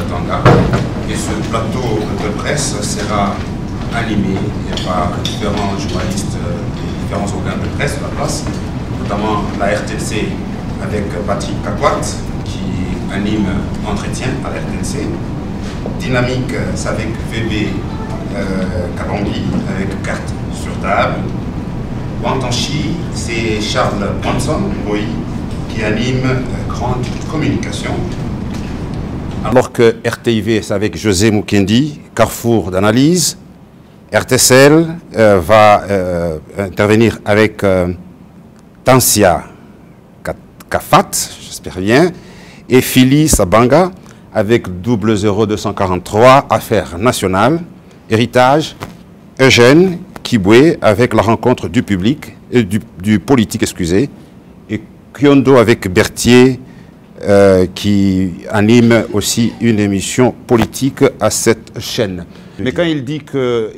Katanga. Et ce plateau de presse sera animé par différents journalistes et différents organes de presse de la place, notamment la RTNC avec Patrick Kakwat qui anime Entretien à la RTNC. Dynamique, c'est avec VB Kabangi avec Carte sur table. Wantanchi, c'est Charles Branson, qui anime Grande Communication. Alors que RTIV, c'est avec José Mukendi, Carrefour d'analyse. RTCL va intervenir avec Tansia Kafat, j'espère bien, et Philly Sabanga avec 00243, Affaires nationales, Héritage, Eugène Kibwe avec la rencontre du public, du politique, excusez, et Kyondo avec Berthier qui anime aussi une émission politique à cette chaîne. Mais quand il dit que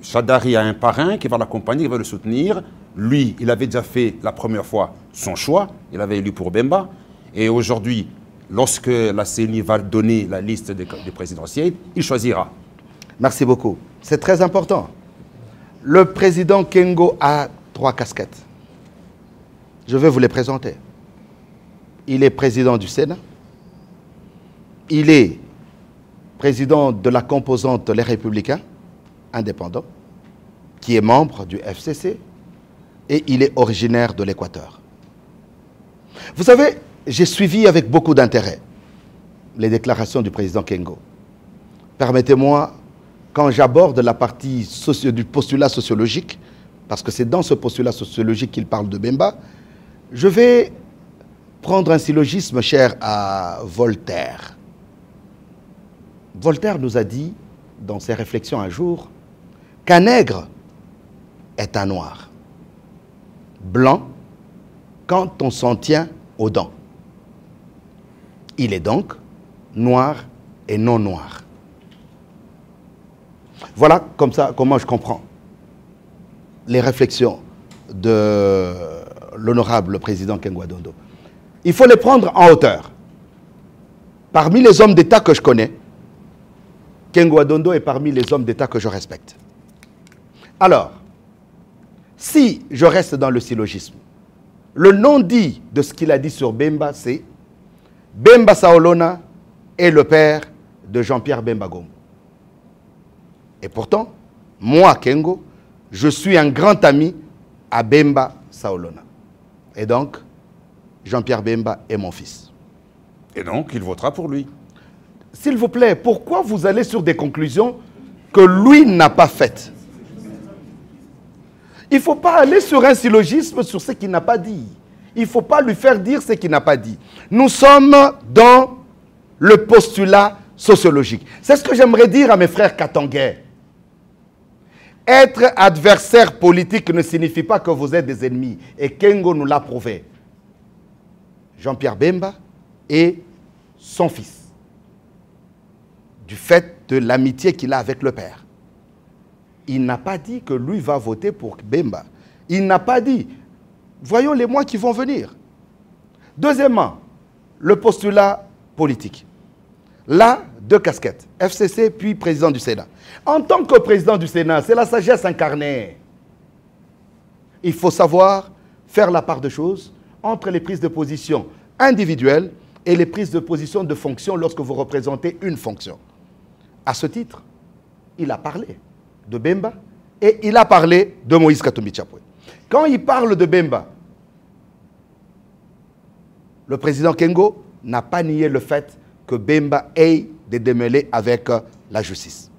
Chadari a un parrain qui va l'accompagner, qui va le soutenir, lui, il avait déjà fait la première fois son choix, il avait élu pour Bemba, et aujourd'hui, lorsque la CENI va donner la liste des présidentielles, il choisira. Merci beaucoup. C'est très important. Le président Kengo a 3 casquettes. Je vais vous les présenter. Il est président du Sénat. Il est président de la composante Les Républicains, indépendants, qui est membre du FCC, et il est originaire de l'Équateur. Vous savez, j'ai suivi avec beaucoup d'intérêt les déclarations du président Kengo. Permettez-moi, quand j'aborde la partie du postulat sociologique, parce que c'est dans ce postulat sociologique qu'il parle de Bemba, je vais prendre un syllogisme cher à Voltaire. Voltaire nous a dit, dans ses réflexions un jour, qu'un nègre est un noir, blanc, quand on s'en tient aux dents. Il est donc noir et non noir. Voilà comme ça, comment je comprends les réflexions de l'honorable président Kengo Adondo. Il faut les prendre en hauteur. Parmi les hommes d'État que je connais, Kengo Adondo est parmi les hommes d'État que je respecte. Alors, si je reste dans le syllogisme, le non-dit de ce qu'il a dit sur Bemba, c'est Bemba Saolona est le père de Jean-Pierre Bemba Gombo. Et pourtant, moi, Kengo, je suis un grand ami à Bemba Saolona. Et donc, Jean-Pierre Bemba est mon fils. Et donc, il votera pour lui. S'il vous plaît, pourquoi vous allez sur des conclusions que lui n'a pas faites? Il ne faut pas aller sur un syllogisme sur ce qu'il n'a pas dit. Il ne faut pas lui faire dire ce qu'il n'a pas dit. Nous sommes dans le postulat sociologique. C'est ce que j'aimerais dire à mes frères katangais. Être adversaire politique ne signifie pas que vous êtes des ennemis. Et Kengo nous l'a prouvé. Jean-Pierre Bemba est son fils. Du fait de l'amitié qu'il a avec le père. Il n'a pas dit que lui va voter pour Bemba. Il n'a pas dit. Voyons les mois qui vont venir. Deuxièmement, le postulat politique. Là, 2 casquettes. FCC puis président du Sénat. En tant que président du Sénat, c'est la sagesse incarnée. Il faut savoir faire la part de choses entre les prises de position individuelles et les prises de position de fonction lorsque vous représentez une fonction. À ce titre, il a parlé de Bemba et il a parlé de Moïse Katumbi Chapwe. Quand il parle de Bemba, le président Kengo n'a pas nié le fait que Bemba ait des démêlés avec la justice.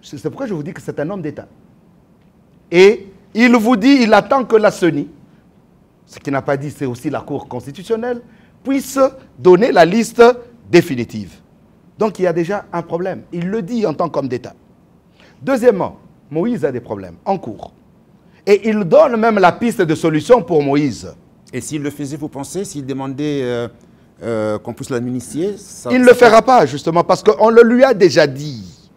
C'est pourquoi je vous dis que c'est un homme d'État. Et il vous dit, il attend que la CENI, ce qu'il n'a pas dit, c'est aussi la Cour constitutionnelle, puisse donner la liste définitive. Donc il y a déjà un problème. Il le dit en tant qu'homme d'État. Deuxièmement, Moïse a des problèmes en cours. Et il donne même la piste de solution pour Moïse. Et s'il le faisait, vous pensez, s'il demandait qu'on puisse l'amnistier? Il ne le fera pas, justement, parce qu'on le lui a déjà dit.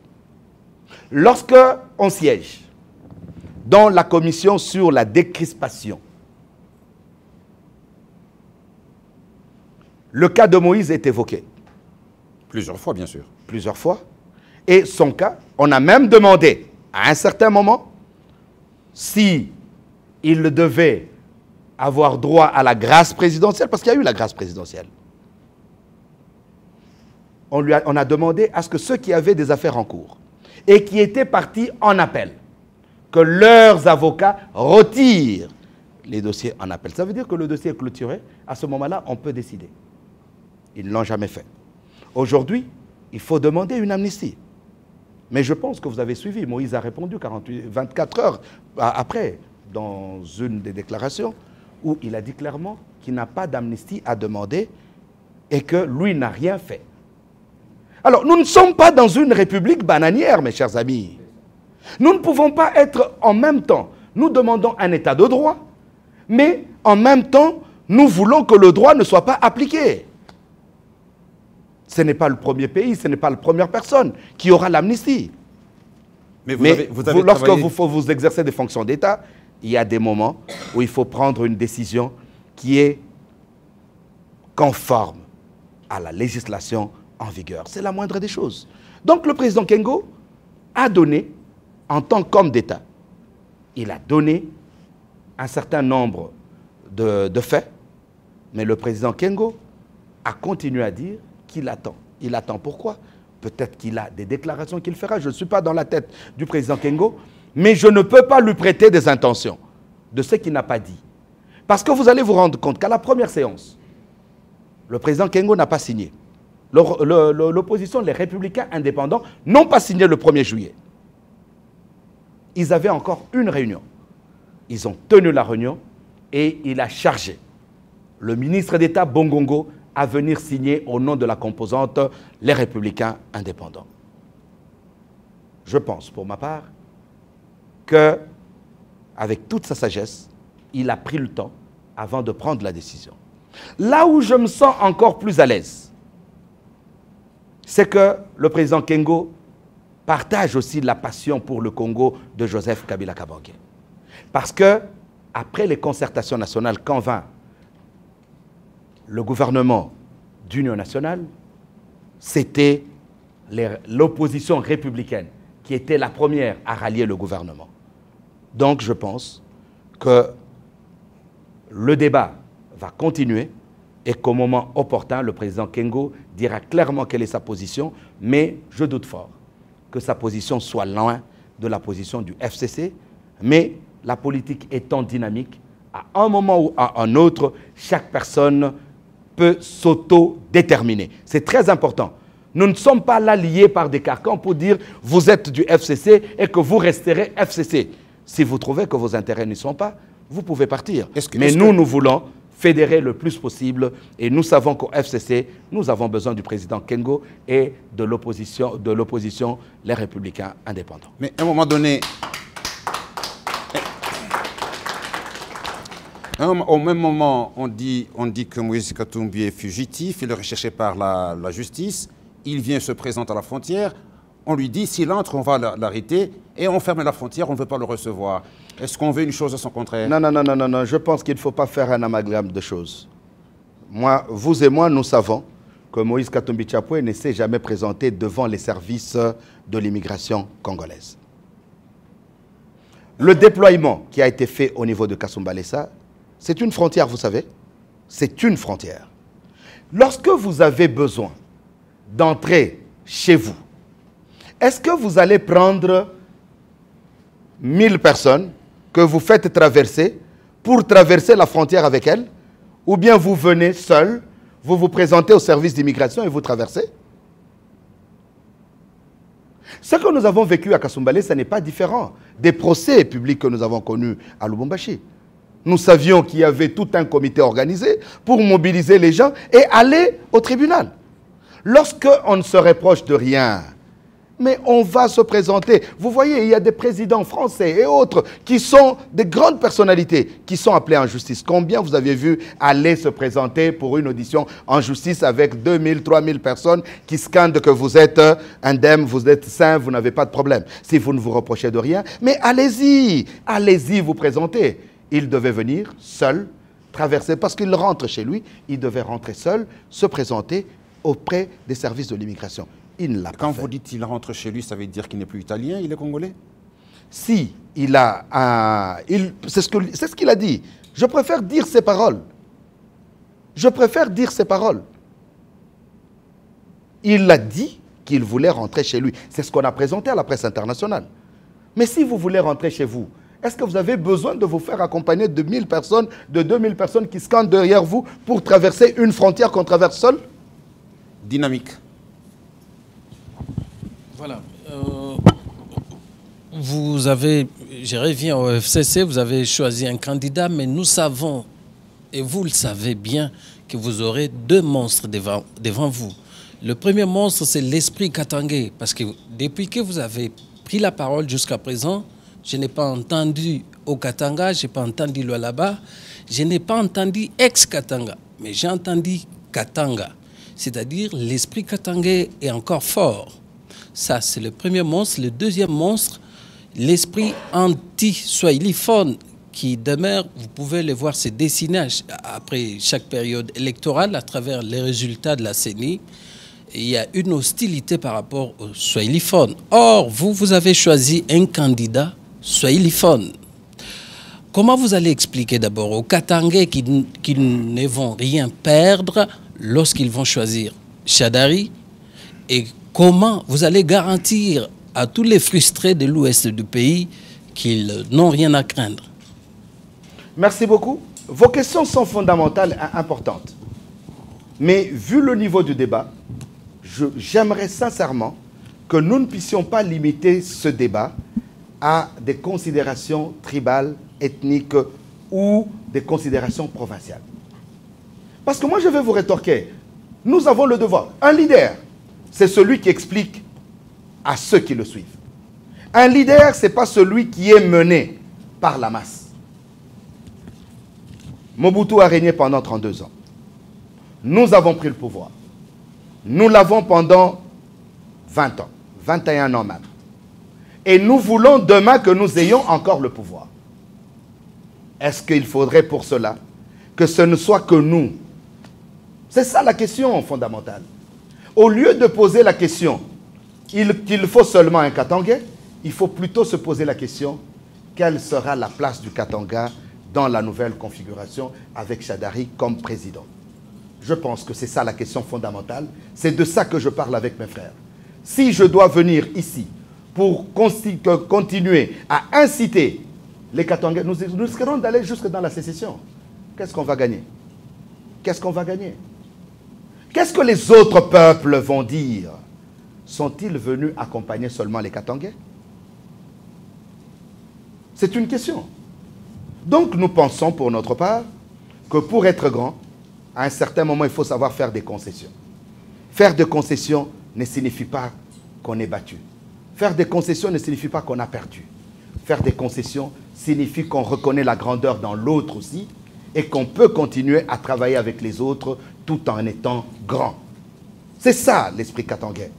Lorsque on siège dans la commission sur la décrispation, le cas de Moïse est évoqué. Plusieurs fois, bien sûr. Plusieurs fois. Et son cas, on a même demandé, à un certain moment, si il devait avoir droit à la grâce présidentielle, parce qu'il y a eu la grâce présidentielle. On a demandé à ce que ceux qui avaient des affaires en cours et qui étaient partis en appel, que leurs avocats retirent les dossiers en appel. Ça veut dire que le dossier est clôturé. À ce moment-là, on peut décider. Ils ne l'ont jamais fait. Aujourd'hui, il faut demander une amnistie. Mais je pense que vous avez suivi. Moïse a répondu 24 heures après, dans une des déclarations, où il a dit clairement qu'il n'a pas d'amnistie à demander et que lui n'a rien fait. Alors, nous ne sommes pas dans une république bananière, mes chers amis. Nous ne pouvons pas être en même temps. Nous demandons un état de droit, mais en même temps, nous voulons que le droit ne soit pas appliqué. Ce n'est pas le premier pays, ce n'est pas la première personne qui aura l'amnistie. Mais lorsque vous exercez des fonctions d'État, il y a des moments où il faut prendre une décision qui est conforme à la législation en vigueur. C'est la moindre des choses. Donc le président Kengo a donné, en tant qu'homme d'État, il a donné un certain nombre de faits, mais le président Kengo a continué à dire qu'il attend. Il attend pourquoi? Peut-être qu'il a des déclarations qu'il fera. Je ne suis pas dans la tête du président Kengo, mais je ne peux pas lui prêter des intentions de ce qu'il n'a pas dit. Parce que vous allez vous rendre compte qu'à la première séance, le président Kengo n'a pas signé. L'opposition, les républicains indépendants, n'ont pas signé le 1er juillet. Ils avaient encore une réunion. Ils ont tenu la réunion et il a chargé le ministre d'État Bongongo à venir signer au nom de la composante les républicains indépendants. Je pense, pour ma part, qu'avec toute sa sagesse, il a pris le temps avant de prendre la décision. Là où je me sens encore plus à l'aise, c'est que le président Kengo partage aussi la passion pour le Congo de Joseph Kabila Kabange. Parce que, après les concertations nationales, quand vint le gouvernement d'union nationale, c'était l'opposition républicaine qui était la première à rallier le gouvernement. Donc je pense que le débat va continuer et qu'au moment opportun, le président Kengo dira clairement quelle est sa position, mais je doute fort que sa position soit loin de la position du FCC, mais la politique étant dynamique, à un moment ou à un autre, chaque personne peut s'auto-déterminer. C'est très important. Nous ne sommes pas là liés par des carcans pour dire vous êtes du FCC et que vous resterez FCC. Si vous trouvez que vos intérêts n'y sont pas, vous pouvez partir. Mais nous voulons fédérer le plus possible et nous savons qu'au FCC, nous avons besoin du président Kengo et de l'opposition, les républicains indépendants. Mais à un moment donné, au même moment, on dit que Moïse Katumbi est fugitif, il est recherché par la justice, il vient se présenter à la frontière, on lui dit s'il entre, on va l'arrêter et on ferme la frontière, on ne veut pas le recevoir. Est-ce qu'on veut une chose à son contraire? Non, je pense qu'il ne faut pas faire un amalgame de choses. Moi, vous et moi, nous savons que Moïse Katumbi Chapwe ne s'est jamais présenté devant les services de l'immigration congolaise. Le déploiement qui a été fait au niveau de Kasumbalesa, c'est une frontière, vous savez. C'est une frontière. Lorsque vous avez besoin d'entrer chez vous, est-ce que vous allez prendre 1000 personnes que vous faites traverser pour traverser la frontière avec elles? Ou bien vous venez seul, vous vous présentez au service d'immigration et vous traversez? Ce que nous avons vécu à Kasumbalé, ce n'est pas différent des procès publics que nous avons connus à Lubumbashi. Nous savions qu'il y avait tout un comité organisé pour mobiliser les gens et aller au tribunal. Lorsqu'on ne se reproche de rien, mais on va se présenter. Vous voyez, il y a des présidents français et autres qui sont des grandes personnalités qui sont appelés en justice. Combien vous avez vu aller se présenter pour une audition en justice avec 2000, 3000 personnes qui scandent que vous êtes indemne, vous êtes sain, vous n'avez pas de problème. Si vous ne vous reprochez de rien, mais allez-y, allez-y vous présenter. Il devait venir seul, traverser, parce qu'il rentre chez lui, il devait rentrer seul, se présenter auprès des services de l'immigration. Il ne l'a pas Quand fait. vous dites qu'il rentre chez lui, ça veut dire qu'il n'est plus italien, il est congolais? Si il a un... C'est ce qu'il a dit. Je préfère dire ces paroles. Je préfère dire ces paroles. Il a dit qu'il voulait rentrer chez lui. C'est ce qu'on a présenté à la presse internationale. Mais si vous voulez rentrer chez vous, est-ce que vous avez besoin de vous faire accompagner de 1000 personnes, de 2000 personnes qui scannent derrière vous pour traverser une frontière qu'on traverse seul? Dynamique. Voilà. Vous avez, je reviens au FCC, vous avez choisi un candidat, mais nous savons, et vous le savez bien, que vous aurez deux monstres devant vous. Le premier monstre, c'est l'esprit katangais, parce que depuis que vous avez pris la parole jusqu'à présent, je n'ai pas entendu au Katanga, je n'ai pas entendu le là-bas, je n'ai pas entendu ex-Katanga, mais j'ai entendu Katanga. C'est-à-dire l'esprit katangais est encore fort. Ça, c'est le premier monstre. Le deuxième monstre, l'esprit anti-swahiliphone qui demeure, vous pouvez le voir se dessiner après chaque période électorale à travers les résultats de la CENI. Il y a une hostilité par rapport au swahiliphone. Or, vous avez choisi un candidat swahiliphone. Comment vous allez expliquer d'abord aux Katangais qu'ils ne vont rien perdre lorsqu'ils vont choisir Shadary, et comment vous allez garantir à tous les frustrés de l'ouest du pays qu'ils n'ont rien à craindre? Merci beaucoup. Vos questions sont fondamentales et importantes. Mais vu le niveau du débat, j'aimerais sincèrement que nous ne puissions pas limiter ce débat à des considérations tribales, ethniques ou des considérations provinciales. Parce que moi, je vais vous rétorquer. Nous avons le devoir. Un leader, c'est celui qui explique à ceux qui le suivent. Un leader, ce n'est pas celui qui est mené par la masse. Mobutu a régné pendant 32 ans. Nous avons pris le pouvoir. Nous l'avons pendant 20 ans, 21 ans même. Et nous voulons demain que nous ayons encore le pouvoir. Est-ce qu'il faudrait pour cela que ce ne soit que nous? C'est ça la question fondamentale. Au lieu de poser la question qu'il faut seulement un Katangais, il faut plutôt se poser la question quelle sera la place du Katanga dans la nouvelle configuration avec Shadary comme président. Je pense que c'est ça la question fondamentale. C'est de ça que je parle avec mes frères. Si je dois venir ici pour continuer à inciter les Katangais, nous risquerons d'aller jusque dans la sécession. Qu'est-ce qu'on va gagner? Qu'est-ce qu'on va gagner? Qu'est-ce que les autres peuples vont dire? Sont-ils venus accompagner seulement les Katangais? C'est une question. Donc nous pensons pour notre part que pour être grand, à un certain moment, il faut savoir faire des concessions. Faire des concessions ne signifie pas qu'on est battu. Faire des concessions ne signifie pas qu'on a perdu. Faire des concessions signifie qu'on reconnaît la grandeur dans l'autre aussi et qu'on peut continuer à travailler avec les autres tout en étant grand. C'est ça l'esprit katangais.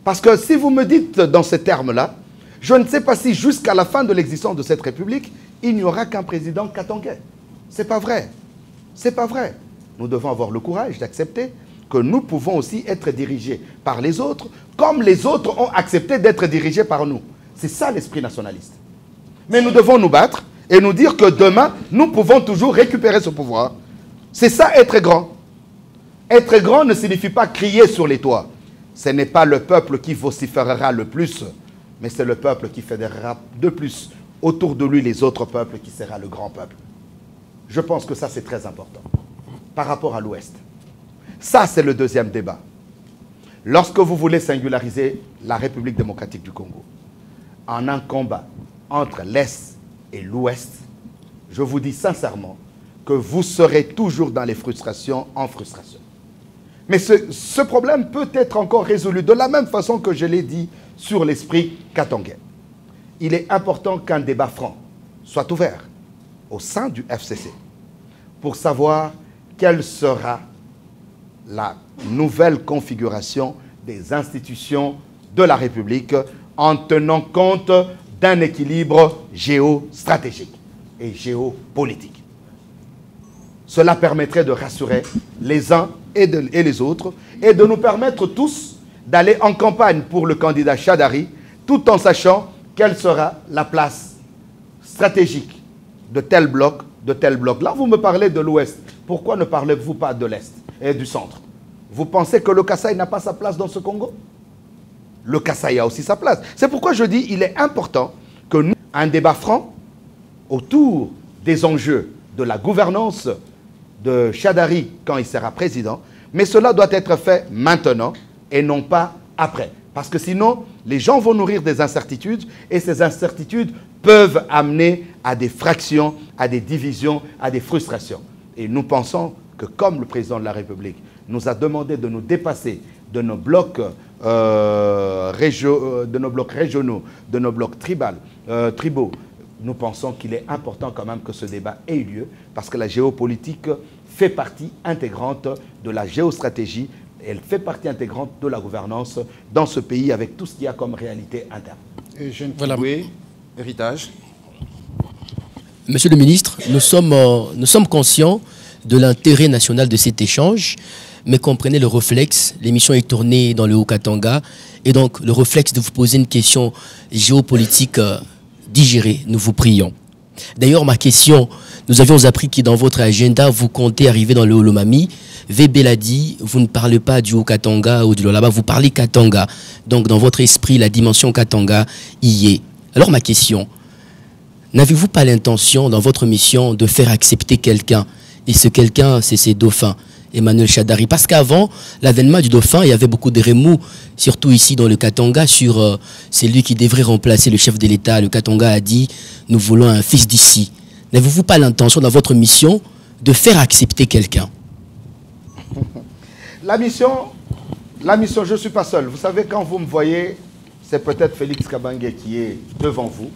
Parce que si vous me dites dans ces termes-là, je ne sais pas si jusqu'à la fin de l'existence de cette République, il n'y aura qu'un président katangais. Ce n'est pas vrai. Ce n'est pas vrai. Nous devons avoir le courage d'accepter que nous pouvons aussi être dirigés par les autres, comme les autres ont accepté d'être dirigés par nous. C'est ça l'esprit nationaliste. Mais nous devons nous battre et nous dire que demain, nous pouvons toujours récupérer ce pouvoir. C'est ça être grand. Être grand ne signifie pas crier sur les toits. Ce n'est pas le peuple qui vociférera le plus, mais c'est le peuple qui fédérera de plus autour de lui les autres peuples qui sera le grand peuple. Je pense que ça, c'est très important par rapport à l'Ouest. Ça, c'est le deuxième débat. Lorsque vous voulez singulariser la République démocratique du Congo en un combat entre l'Est et l'Ouest, je vous dis sincèrement que vous serez toujours dans les frustrations en frustration. Mais ce problème peut être encore résolu de la même façon que je l'ai dit sur l'esprit katangais. Il est important qu'un débat franc soit ouvert au sein du FCC pour savoir quelle sera la nouvelle configuration des institutions de la République en tenant compte d'un équilibre géostratégique et géopolitique. Cela permettrait de rassurer les uns et les autres et de nous permettre tous d'aller en campagne pour le candidat Chadari, tout en sachant quelle sera la place stratégique de tel bloc, de tel bloc. Là, vous me parlez de l'Ouest. Pourquoi ne parlez-vous pas de l'Est et du centre? Vous pensez que le Kasaï n'a pas sa place dans ce Congo? Le Kasaï a aussi sa place. C'est pourquoi je dis qu'il est important que nous, un débat franc autour des enjeux de la gouvernance de Chadari quand il sera président, mais cela doit être fait maintenant et non pas après. Parce que sinon, les gens vont nourrir des incertitudes et ces incertitudes peuvent amener à des fractions, à des divisions, à des frustrations. Et nous pensons que comme le président de la République nous a demandé de nous dépasser de nos blocs, régionaux, de nos blocs tribaux, nous pensons qu'il est important quand même que ce débat ait eu lieu parce que la géopolitique fait partie intégrante de la géostratégie. Elle fait partie intégrante de la gouvernance dans ce pays avec tout ce qu'il y a comme réalité interne. Et Jeanne Voilà. Kiboué, héritage. Monsieur le ministre, nous sommes conscients de l'intérêt national de cet échange, mais comprenez le réflexe, l'émission est tournée dans le Haut-Katanga, et donc le réflexe de vous poser une question géopolitique digérée, nous vous prions. D'ailleurs, ma question, nous avions appris que dans votre agenda, vous comptez arriver dans le Holomami. VB l'a dit, vous ne parlez pas du Haut-Katanga ou du Lolaba, vous parlez Katanga. Donc dans votre esprit, la dimension Katanga y est. Alors ma question, n'avez-vous pas l'intention dans votre mission de faire accepter quelqu'un? Et ce quelqu'un, c'est ces dauphins, Emmanuel Chadari. Parce qu'avant l'avènement du dauphin, il y avait beaucoup de remous, surtout ici dans le Katanga, sur celui qui devrait remplacer le chef de l'État. Le Katanga a dit, nous voulons un fils d'ici. N'avez-vous pas l'intention dans votre mission de faire accepter quelqu'un? La mission, je ne suis pas seul. Vous savez, quand vous me voyez, c'est peut-être Félix Kabange qui est devant vous,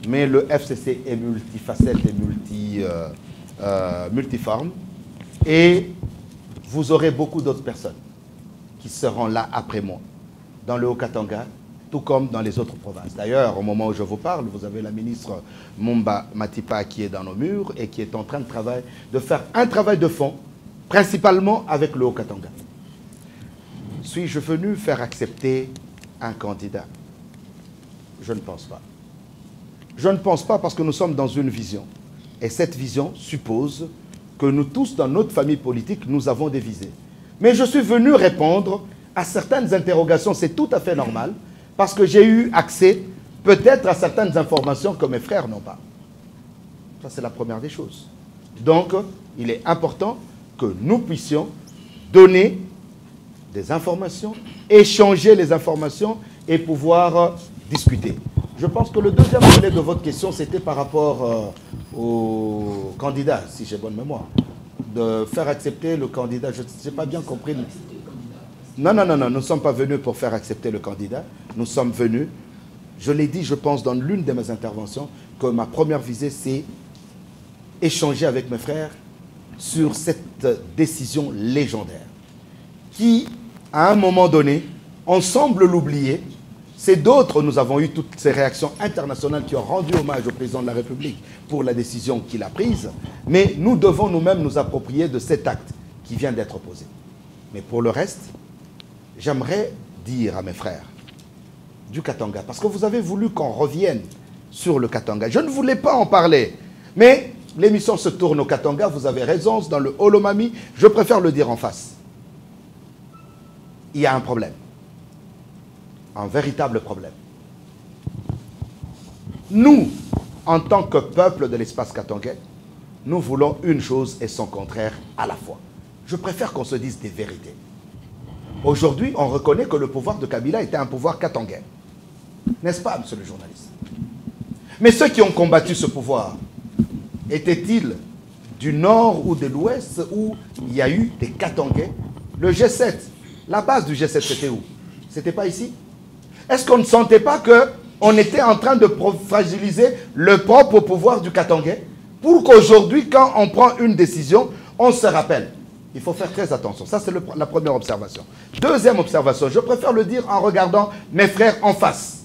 mais le FCC est multifacette et multiforme. Et vous aurez beaucoup d'autres personnes qui seront là après moi, dans le Haut-Katanga, tout comme dans les autres provinces. D'ailleurs, au moment où je vous parle, vous avez la ministre Mumba Matipa qui est dans nos murs et qui est en train de faire un travail de fond, principalement avec le Haut-Katanga. Suis-je venu faire accepter un candidat? Je ne pense pas. Je ne pense pas parce que nous sommes dans une vision. Et cette vision suppose que nous tous, dans notre famille politique, nous avons des visées. Mais je suis venu répondre à certaines interrogations, c'est tout à fait normal, parce que j'ai eu accès peut-être à certaines informations que mes frères n'ont pas. Ça, c'est la première des choses. Donc, il est important que nous puissions donner des informations, échanger les informations et pouvoir discuter. Je pense que le deuxième volet de votre question, c'était par rapport au candidat, si j'ai bonne mémoire. De faire accepter le candidat. Je n'ai pas bien compris. Non, nous ne sommes pas venus pour faire accepter le candidat. Nous sommes venus, je l'ai dit, je pense, dans l'une de mes interventions, que ma première visée, c'est échanger avec mes frères sur cette décision légendaire qui, à un moment donné, on semble l'oublier. C'est d'autres, nous avons eu toutes ces réactions internationales qui ont rendu hommage au président de la République pour la décision qu'il a prise, mais nous devons nous-mêmes nous approprier de cet acte qui vient d'être posé. Mais pour le reste, j'aimerais dire à mes frères du Katanga, parce que vous avez voulu qu'on revienne sur le Katanga. Je ne voulais pas en parler, mais l'émission se tourne au Katanga, vous avez raison, dans le Holomami, je préfère le dire en face. Il y a un problème. Un véritable problème. Nous, en tant que peuple de l'espace katangais, nous voulons une chose et son contraire à la fois. Je préfère qu'on se dise des vérités. Aujourd'hui, on reconnaît que le pouvoir de Kabila était un pouvoir katangais. N'est-ce pas, monsieur le journaliste? Mais ceux qui ont combattu ce pouvoir, étaient-ils du nord ou de l'ouest où il y a eu des katangais? Le G7, la base du G7, c'était où? C'était pas ici? Est-ce qu'on ne sentait pas qu'on était en train de fragiliser le propre pouvoir du Katangais pour qu'aujourd'hui, quand on prend une décision, on se rappelle? Il faut faire très attention. Ça, c'est la première observation. Deuxième observation, je préfère le dire en regardant mes frères en face.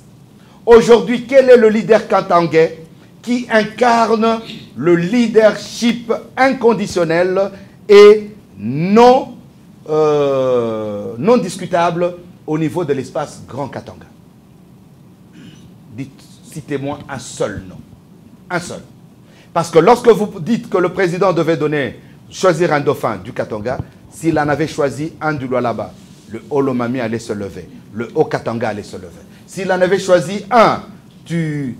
Aujourd'hui, quel est le leader katangais qui incarne le leadership inconditionnel et non discutable au niveau de l'espace Grand Katanga. Citez-moi un seul nom. Un seul. Parce que lorsque vous dites que le président devait choisir un dauphin du Katanga, s'il en avait choisi un du Lualaba, le Haut-Lomami allait se lever. Le Haut-Katanga allait se lever. S'il en avait choisi un du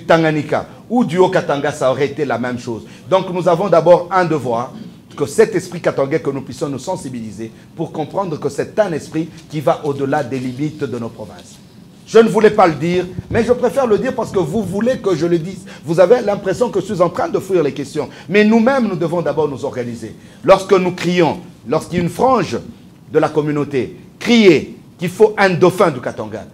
Tanganyika ou du Haut-Katanga, ça aurait été la même chose. Donc nous avons d'abord un devoir, que cet esprit katangais, que nous puissions nous sensibiliser pour comprendre que c'est un esprit qui va au-delà des limites de nos provinces. Je ne voulais pas le dire, mais je préfère le dire parce que vous voulez que je le dise. Vous avez l'impression que je suis en train de fuir les questions. Mais nous-mêmes, nous devons d'abord nous organiser. Lorsque nous crions, lorsqu'il y a une frange de la communauté criait qu'il faut un dauphin du Katanga,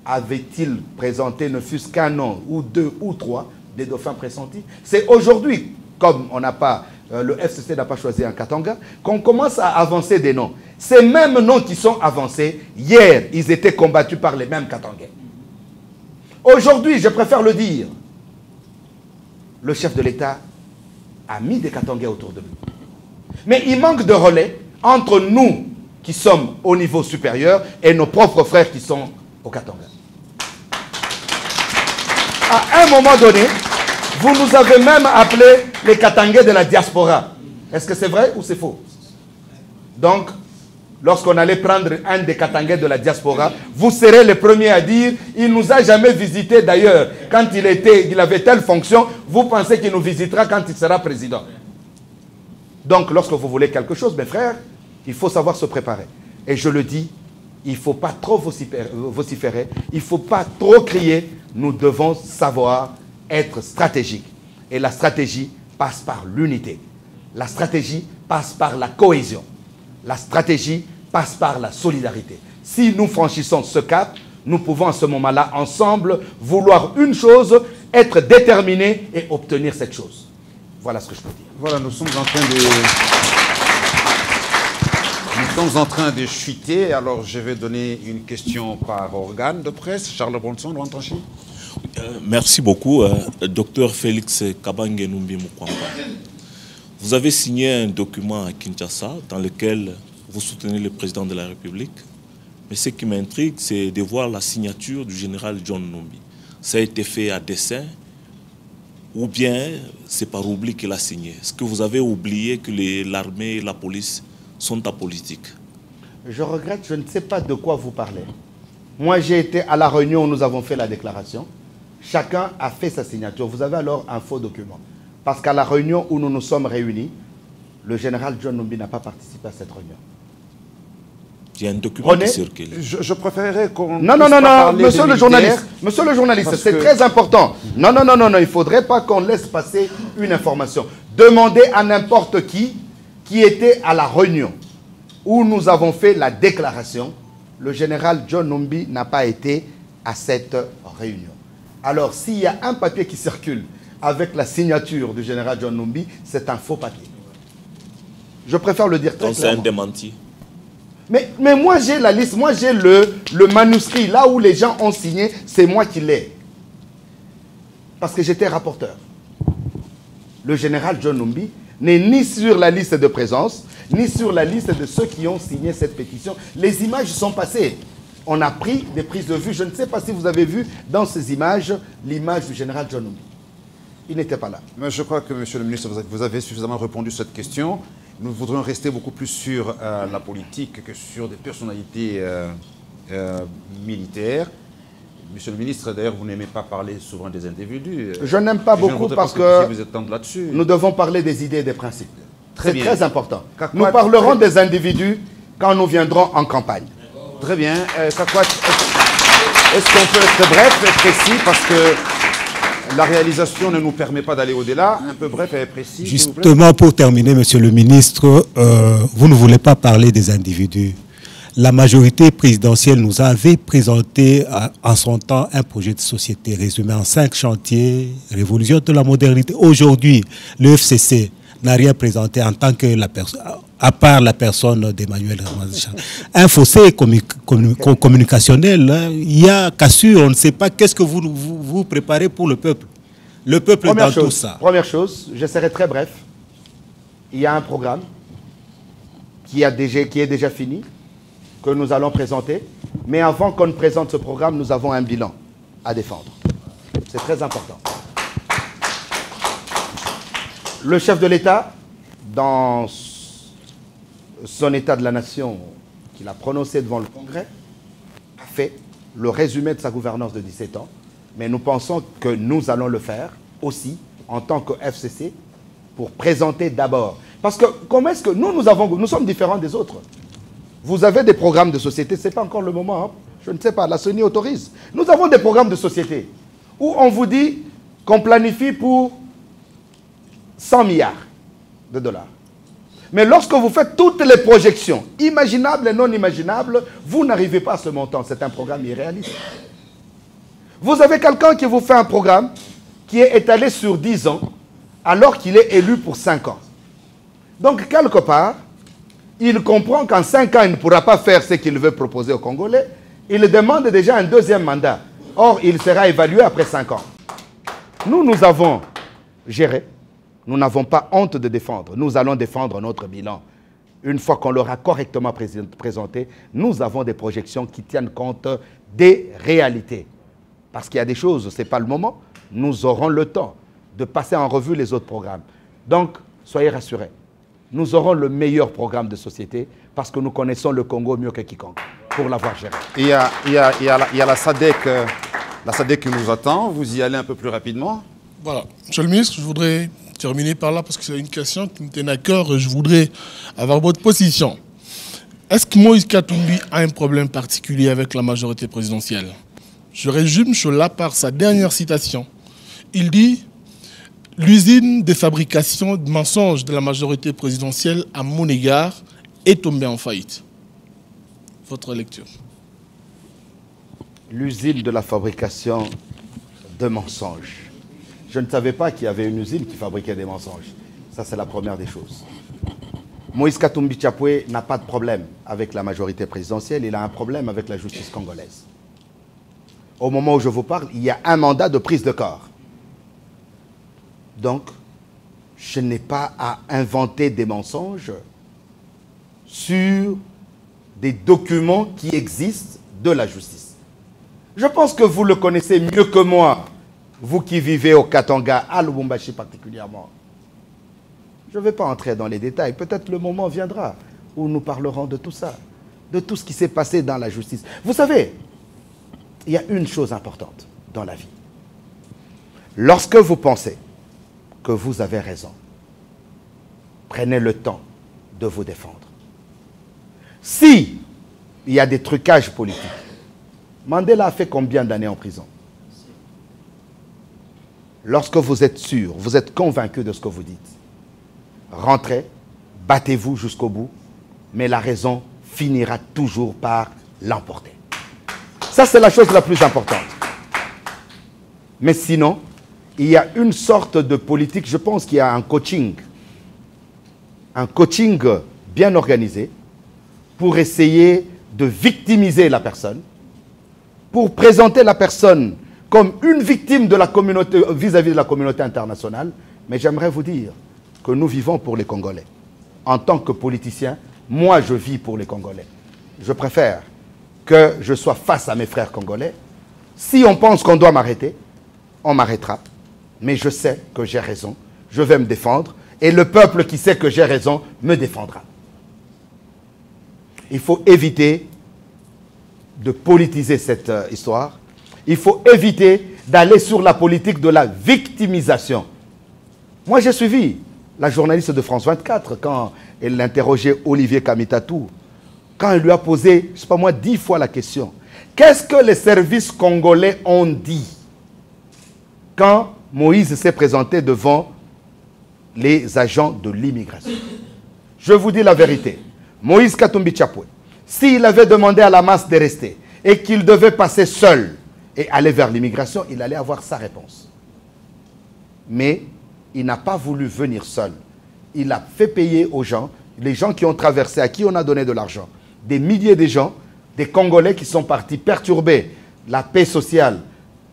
avait-il présenté ne fût-ce qu'un nom, ou deux, ou trois, des dauphins pressentis? C'est aujourd'hui, comme on n'a pas, le FCC n'a pas choisi un Katanga, qu'on commence à avancer des noms. Ces mêmes noms qui sont avancés, hier, ils étaient combattus par les mêmes Katangais. Aujourd'hui, je préfère le dire, le chef de l'État a mis des Katangais autour de lui. Mais il manque de relais entre nous qui sommes au niveau supérieur et nos propres frères qui sont au Katanga. À un moment donné, vous nous avez même appelés les Katangais de la diaspora. Est-ce que c'est vrai ou c'est faux? Donc, lorsqu'on allait prendre un des Katangais de la diaspora, vous serez les premiers à dire « il ne nous a jamais visité d'ailleurs. Quand il avait telle fonction, vous pensez qu'il nous visitera quand il sera président. » Donc, lorsque vous voulez quelque chose, mes frères, il faut savoir se préparer. Et je le dis, il ne faut pas trop vociférer, il ne faut pas trop crier. Nous devons savoir être stratégiques. Et la stratégie passe par l'unité. La stratégie passe par la cohésion. La stratégie passe par la solidarité. Si nous franchissons ce cap, nous pouvons à ce moment-là, ensemble, vouloir une chose, être déterminés et obtenir cette chose. Voilà ce que je peux dire. Voilà, nous sommes en train de chuter. Alors, je vais donner une question par organe de presse. Charles Bronson, Ouantanchi. Merci beaucoup, Dr Félix Kabange Numbi Mukwamba. Vous avez signé un document à Kinshasa dans lequel vous soutenez le président de la République. Mais ce qui m'intrigue, c'est de voir la signature du général John Numbi. Ça a été fait à dessein ou bien c'est par oubli qu'il a signé? Est-ce que vous avez oublié que l'armée et la police sont apolitiques? Je regrette, je ne sais pas de quoi vous parlez. Moi, j'ai été à la réunion où nous avons fait la déclaration. Chacun a fait sa signature. Vous avez alors un faux document. Parce qu'à la réunion où nous nous sommes réunis, le général John Numbi n'a pas participé à cette réunion. Il y a un document qui circule. Je préférerais qu'on... Non, monsieur le journaliste, c'est très important. Non, il ne faudrait pas qu'on laisse passer une information. Demandez à n'importe qui était à la réunion où nous avons fait la déclaration. Le général John Numbi n'a pas été à cette réunion. Alors, s'il y a un papier qui circule avec la signature du général John Numbi, c'est un faux papier. Je préfère le dire très clairement. Donc c'est un démenti. Mais moi, j'ai la liste, moi, j'ai le manuscrit. Là où les gens ont signé, c'est moi qui l'ai. Parce que j'étais rapporteur. Le général John Numbi n'est ni sur la liste de présence, ni sur la liste de ceux qui ont signé cette pétition. Les images sont passées. On a pris des prises de vue. Je ne sais pas si vous avez vu dans ces images l'image du général John Numbi. Il n'était pas là. Mais je crois que, monsieur le ministre, vous avez suffisamment répondu à cette question. Nous voudrions rester beaucoup plus sur la politique que sur des personnalités militaires. Monsieur le ministre, d'ailleurs, vous n'aimez pas parler souvent des individus. Je n'aime pas beaucoup parce que vous êtes là-dessus. Nous devons parler des idées et des principes. C'est très important. Nous Kakwat, parlerons des individus quand nous viendrons en campagne. Très bien. Kakwat, est-ce qu'on peut être bref et précis parce que la réalisation ne nous permet pas d'aller au-delà? Un peu bref et précis. Justement, pour terminer, monsieur le ministre, vous ne voulez pas parler des individus. La majorité présidentielle nous avait présenté en son temps un projet de société résumé en 5 chantiers, révolution de la modernité. Aujourd'hui, le FCC n'a rien présenté en tant que la personne, à part la personne d'Emmanuel Ramazan. Un fossé communicationnel, il y a cassure, on ne sait pas qu'est-ce que vous préparez pour le peuple. Le peuple dans tout ça. Première chose, je serai très bref. Il y a un programme qui est déjà fini, que nous allons présenter. Mais avant qu'on ne présente ce programme, nous avons un bilan à défendre. C'est très important. Le chef de l'État, dans son état de la nation qu'il a prononcé devant le Congrès, a fait le résumé de sa gouvernance de 17 ans. Mais nous pensons que nous allons le faire aussi en tant que FCC pour présenter d'abord. Parce que comment est-ce que nous sommes différents des autres. Vous avez des programmes de société, ce n'est pas encore le moment, hein. Je ne sais pas, la CENI autorise. Nous avons des programmes de société où on vous dit qu'on planifie pour 100 milliards de dollars. Mais lorsque vous faites toutes les projections, imaginables et non imaginables, vous n'arrivez pas à ce montant. C'est un programme irréaliste. Vous avez quelqu'un qui vous fait un programme qui est étalé sur 10 ans, alors qu'il est élu pour 5 ans. Donc, quelque part, il comprend qu'en 5 ans, il ne pourra pas faire ce qu'il veut proposer aux Congolais. Il demande déjà un deuxième mandat. Or, il sera évalué après 5 ans. Nous avons géré. Nous n'avons pas honte de défendre. Nous allons défendre notre bilan. Une fois qu'on l'aura correctement présenté, nous avons des projections qui tiennent compte des réalités. Parce qu'il y a des choses, ce n'est pas le moment. Nous aurons le temps de passer en revue les autres programmes. Donc, soyez rassurés. Nous aurons le meilleur programme de société parce que nous connaissons le Congo mieux que quiconque pour l'avoir géré. Il y a la SADC qui nous attend. Vous y allez un peu plus rapidement. Voilà. Monsieur le ministre, je voudrais terminer par là parce que c'est une question qui me tenait à cœur et je voudrais avoir votre position. Est-ce que Moïse Katumbi a un problème particulier avec la majorité présidentielle? Je résume cela par sa dernière citation. Il dit « L'usine de fabrication de mensonges de la majorité présidentielle à mon égard est tombée en faillite. » Votre lecture. L'usine de la fabrication de mensonges. Je ne savais pas qu'il y avait une usine qui fabriquait des mensonges. Ça, c'est la première des choses. Moïse Katumbi Chapwe n'a pas de problème avec la majorité présidentielle. Il a un problème avec la justice congolaise. Au moment où je vous parle, il y a un mandat de prise de corps. Donc, je n'ai pas à inventer des mensonges sur des documents qui existent de la justice. Je pense que vous le connaissez mieux que moi, vous qui vivez au Katanga, à Lubumbashi particulièrement. Je ne vais pas entrer dans les détails. Peut-être le moment viendra où nous parlerons de tout ça, de tout ce qui s'est passé dans la justice. Vous savez, il y a une chose importante dans la vie. Lorsque vous pensez que vous avez raison, prenez le temps de vous défendre. Si il y a des trucages politiques, Mandela a fait combien d'années en prison? Lorsque vous êtes sûr, vous êtes convaincu de ce que vous dites, rentrez, battez-vous jusqu'au bout, mais la raison finira toujours par l'emporter. Ça, c'est la chose la plus importante. Mais sinon, il y a une sorte de politique, je pense qu'il y a un coaching bien organisé pour essayer de victimiser la personne, pour présenter la personne comme une victime de la communauté vis-à-vis de la communauté internationale. Mais j'aimerais vous dire que nous vivons pour les Congolais. En tant que politicien, moi je vis pour les Congolais. Je préfère que je sois face à mes frères congolais. Si on pense qu'on doit m'arrêter, on m'arrêtera. Mais je sais que j'ai raison, je vais me défendre, et le peuple qui sait que j'ai raison me défendra. Il faut éviter de politiser cette histoire. Il faut éviter d'aller sur la politique de la victimisation. Moi, j'ai suivi la journaliste de France 24 quand elle interrogeait Olivier Kamitatou, quand elle lui a posé, je ne sais pas moi, 10 fois la question. Qu'est-ce que les services congolais ont dit quand Moïse s'est présenté devant les agents de l'immigration? Je vous dis la vérité. Moïse Katumbi Chapwe, s'il avait demandé à la masse de rester et qu'il devait passer seul et aller vers l'immigration, il allait avoir sa réponse. Mais il n'a pas voulu venir seul. Il a fait payer aux gens, les gens qui ont traversé, à qui on a donné de l'argent. Des milliers de gens, des Congolais qui sont partis perturber la paix sociale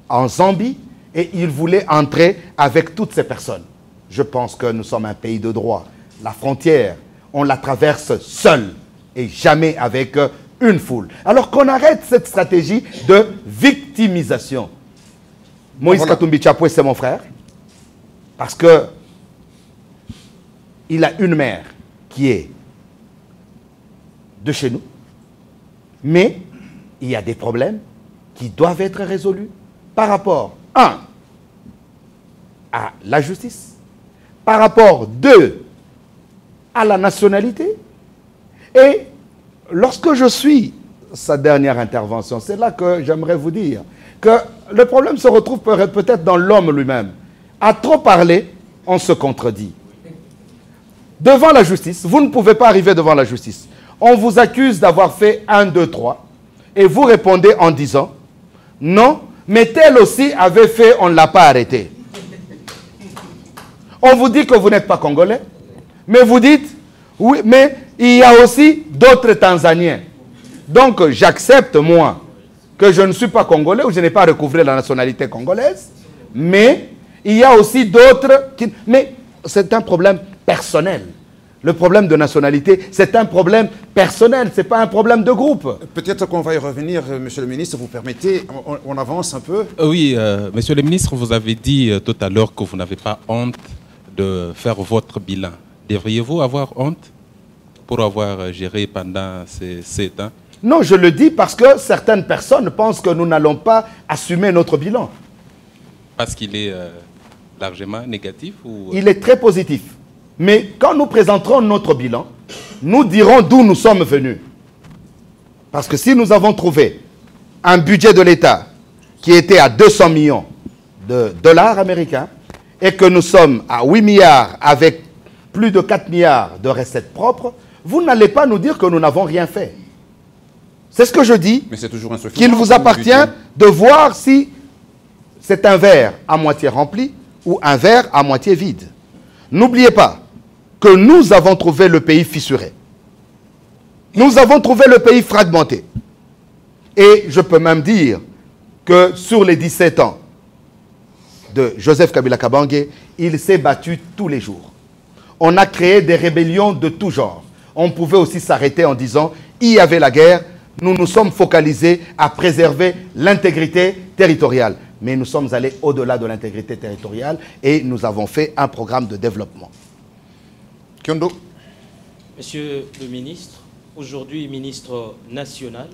en Zambie Et il voulait entrer avec toutes ces personnes. Je pense que nous sommes un pays de droit. La frontière, on la traverse seul et jamais avec une foule. Alors qu'on arrête cette stratégie de victimisation. Moïse Katumbi Chapwe, c'est mon frère. Parce que il a une mère qui est de chez nous. Mais il y a des problèmes qui doivent être résolus par rapport, 1, à la justice, par rapport, 2, à la nationalité. Et lorsque je suis sa dernière intervention, c'est là que j'aimerais vous dire que le problème se retrouve peut-être dans l'homme lui-même. À trop parler, on se contredit. Devant la justice, vous ne pouvez pas arriver devant la justice. On vous accuse d'avoir fait 1, 2, 3, et vous répondez en disant « Non, mais tel aussi avait fait, on ne l'a pas arrêté. » On vous dit que vous n'êtes pas congolais, mais vous dites « Oui, mais il y a aussi d'autres Tanzaniens. » Donc j'accepte, moi, que je ne suis pas congolais ou je n'ai pas recouvré la nationalité congolaise, mais il y a aussi d'autres qui... Mais c'est un problème personnel. Le problème de nationalité, c'est un problème personnel, ce n'est pas un problème de groupe. Peut-être qu'on va y revenir, monsieur le ministre, vous permettez, on avance un peu. Oui, monsieur le ministre, vous avez dit tout à l'heure que vous n'avez pas honte de faire votre bilan. Devriez-vous avoir honte pour avoir géré pendant ces 7 ans? Non, je le dis parce que certaines personnes pensent que nous n'allons pas assumer notre bilan. Parce qu'il est largement négatif ou... Il est très positif. Mais quand nous présenterons notre bilan, nous dirons d'où nous sommes venus. Parce que si nous avons trouvé un budget de l'État qui était à 200 millions de dollars américains et que nous sommes à 8 milliards avec plus de 4 milliards de recettes propres, vous n'allez pas nous dire que nous n'avons rien fait. C'est ce que je dis, qu'il vous appartient de voir si c'est un verre à moitié rempli ou un verre à moitié vide. N'oubliez pas que nous avons trouvé le pays fissuré. Nous avons trouvé le pays fragmenté. Et je peux même dire que sur les 17 ans de Joseph Kabila Kabange, il s'est battu tous les jours. On a créé des rébellions de tout genre. On pouvait aussi s'arrêter en disant il y avait la guerre, nous nous sommes focalisés à préserver l'intégrité territoriale. Mais nous sommes allés au-delà de l'intégrité territoriale et nous avons fait un programme de développement. Kyondo. Monsieur le ministre, aujourd'hui ministre national,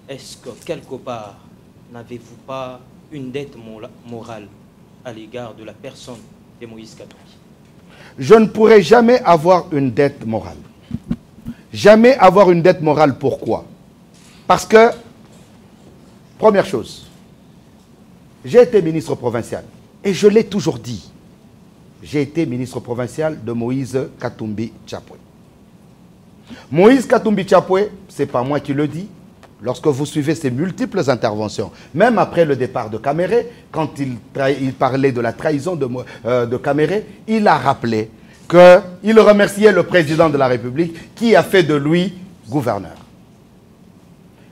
est-ce que quelque part n'avez-vous pas une dette morale à l'égard de la personne de Moïse Katumbi? Je ne pourrai jamais avoir une dette morale. Jamais avoir une dette morale. Pourquoi? Parce que, première chose, j'ai été ministre provincial et je l'ai toujours dit. J'ai été ministre provincial de Moïse Katumbi Chapwe. Moïse Katumbi Chapwe, ce n'est pas moi qui le dis. Lorsque vous suivez ses multiples interventions, même après le départ de Kamere, quand il parlait de la trahison de Kamere, il a rappelé qu'il remerciait le président de la République qui a fait de lui gouverneur.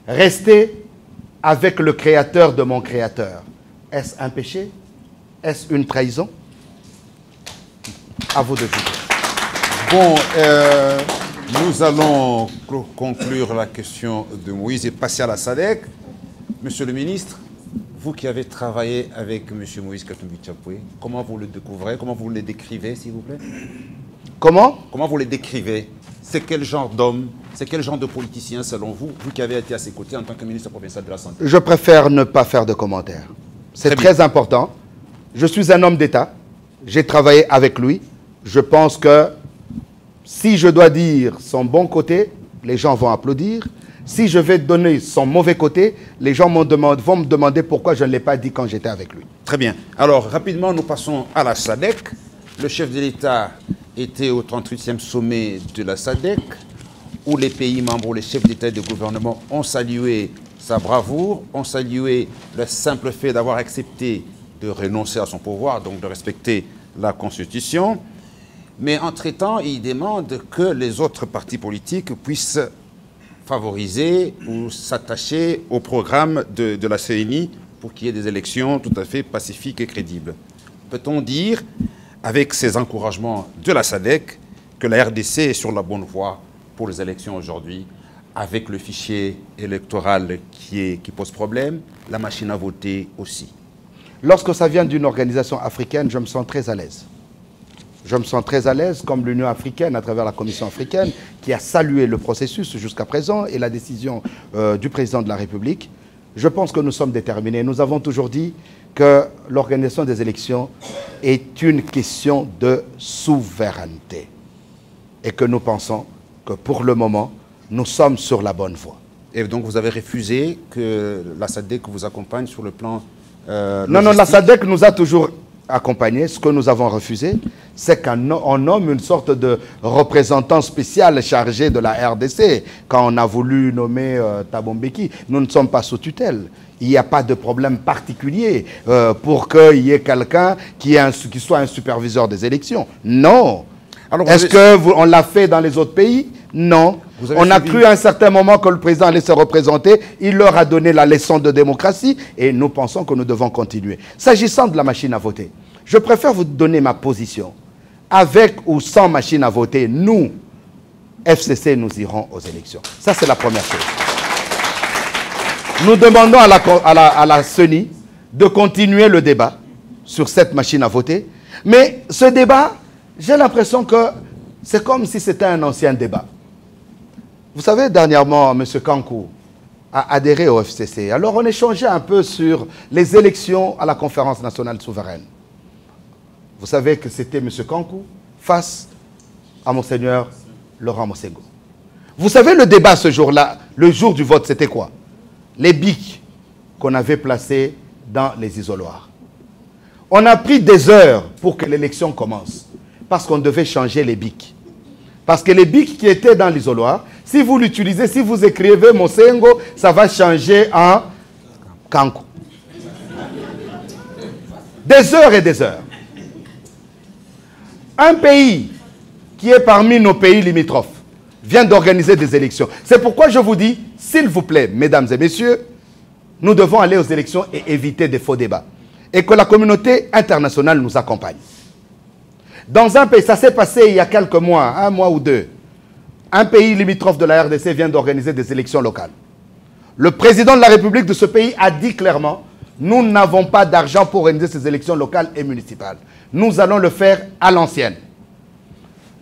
Rester avec le créateur de mon créateur. Est-ce un péché? Est-ce une trahison? À vous de juger. Bon, nous allons conclure la question de Moïse et passer à la SADC. Monsieur le ministre, vous qui avez travaillé avec M. Moïse Katumbi Chapwe, comment vous le découvrez? Comment vous le décrivez, s'il vous plaît? Comment? Comment vous le décrivez? C'est quel genre d'homme? C'est quel genre de politicien, selon vous, vous qui avez été à ses côtés en tant que ministre provincial de la Santé? Je préfère ne pas faire de commentaires. C'est très important. Je suis un homme d'État. J'ai travaillé avec lui. Je pense que si je dois dire son bon côté, les gens vont applaudir. Si je vais donner son mauvais côté, les gens vont me demander pourquoi je ne l'ai pas dit quand j'étais avec lui. Très bien. Alors, rapidement, nous passons à la SADC. Le chef de l'État était au 38e sommet de la SADC, où les pays membres, les chefs d'État et de gouvernement ont salué sa bravoure, ont salué le simple fait d'avoir accepté de renoncer à son pouvoir, donc de respecter la Constitution. Mais entre-temps, il demande que les autres partis politiques puissent favoriser ou s'attacher au programme de la CENI pour qu'il y ait des élections tout à fait pacifiques et crédibles. Peut-on dire, avec ces encouragements de la SADC, que la RDC est sur la bonne voie pour les élections aujourd'hui, avec le fichier électoral qui pose problème, la machine à voter aussi? Lorsque ça vient d'une organisation africaine, je me sens très à l'aise. Je me sens très à l'aise, comme l'Union africaine, à travers la Commission africaine, qui a salué le processus jusqu'à présent et la décision du président de la République. Je pense que nous sommes déterminés. Nous avons toujours dit que l'organisation des élections est une question de souveraineté. Et que nous pensons que pour le moment, nous sommes sur la bonne voie. Et donc vous avez refusé que la SADC vous accompagne sur le plan non, la SADC nous a toujours accompagnés. Ce que nous avons refusé, c'est qu'on nomme une sorte de représentant spécial chargé de la RDC. Quand on a voulu nommer Thabo Mbeki, nous ne sommes pas sous tutelle. Il n'y a pas de problème particulier pour qu'il y ait quelqu'un qui soit un superviseur des élections. Non. Est-ce qu'on l'a fait dans les autres pays? Non. On a cru à un certain moment que le président allait se représenter. Il leur a donné la leçon de démocratie et nous pensons que nous devons continuer. S'agissant de la machine à voter, je préfère vous donner ma position. Avec ou sans machine à voter, nous, FCC, nous irons aux élections. Ça, c'est la première chose. Nous demandons à la CENI de continuer le débat sur cette machine à voter. Mais ce débat, j'ai l'impression que c'est comme si c'était un ancien débat. Vous savez, dernièrement, M. Kankou a adhéré au FCC. Alors, on échangeait un peu sur les élections à la Conférence nationale souveraine. Vous savez que c'était M. Kankou face à Monseigneur Laurent Mosengo. Vous savez, le débat ce jour-là, le jour du vote, c'était quoi? Les bics qu'on avait placés dans les isoloirs. On a pris des heures pour que l'élection commence, parce qu'on devait changer les bics. Parce que les bics qui étaient dans l'isoloir, si vous l'utilisez, si vous écrivez Mosengo, ça va changer en Kankou. Des heures et des heures. Un pays qui est parmi nos pays limitrophes vient d'organiser des élections. C'est pourquoi je vous dis, s'il vous plaît, mesdames et messieurs, nous devons aller aux élections et éviter des faux débats. Et que la communauté internationale nous accompagne. Dans un pays, ça s'est passé il y a quelques mois, un mois ou deux, un pays limitrophe de la RDC vient d'organiser des élections locales. Le président de la République de ce pays a dit clairement, nous n'avons pas d'argent pour organiser ces élections locales et municipales. Nous allons le faire à l'ancienne.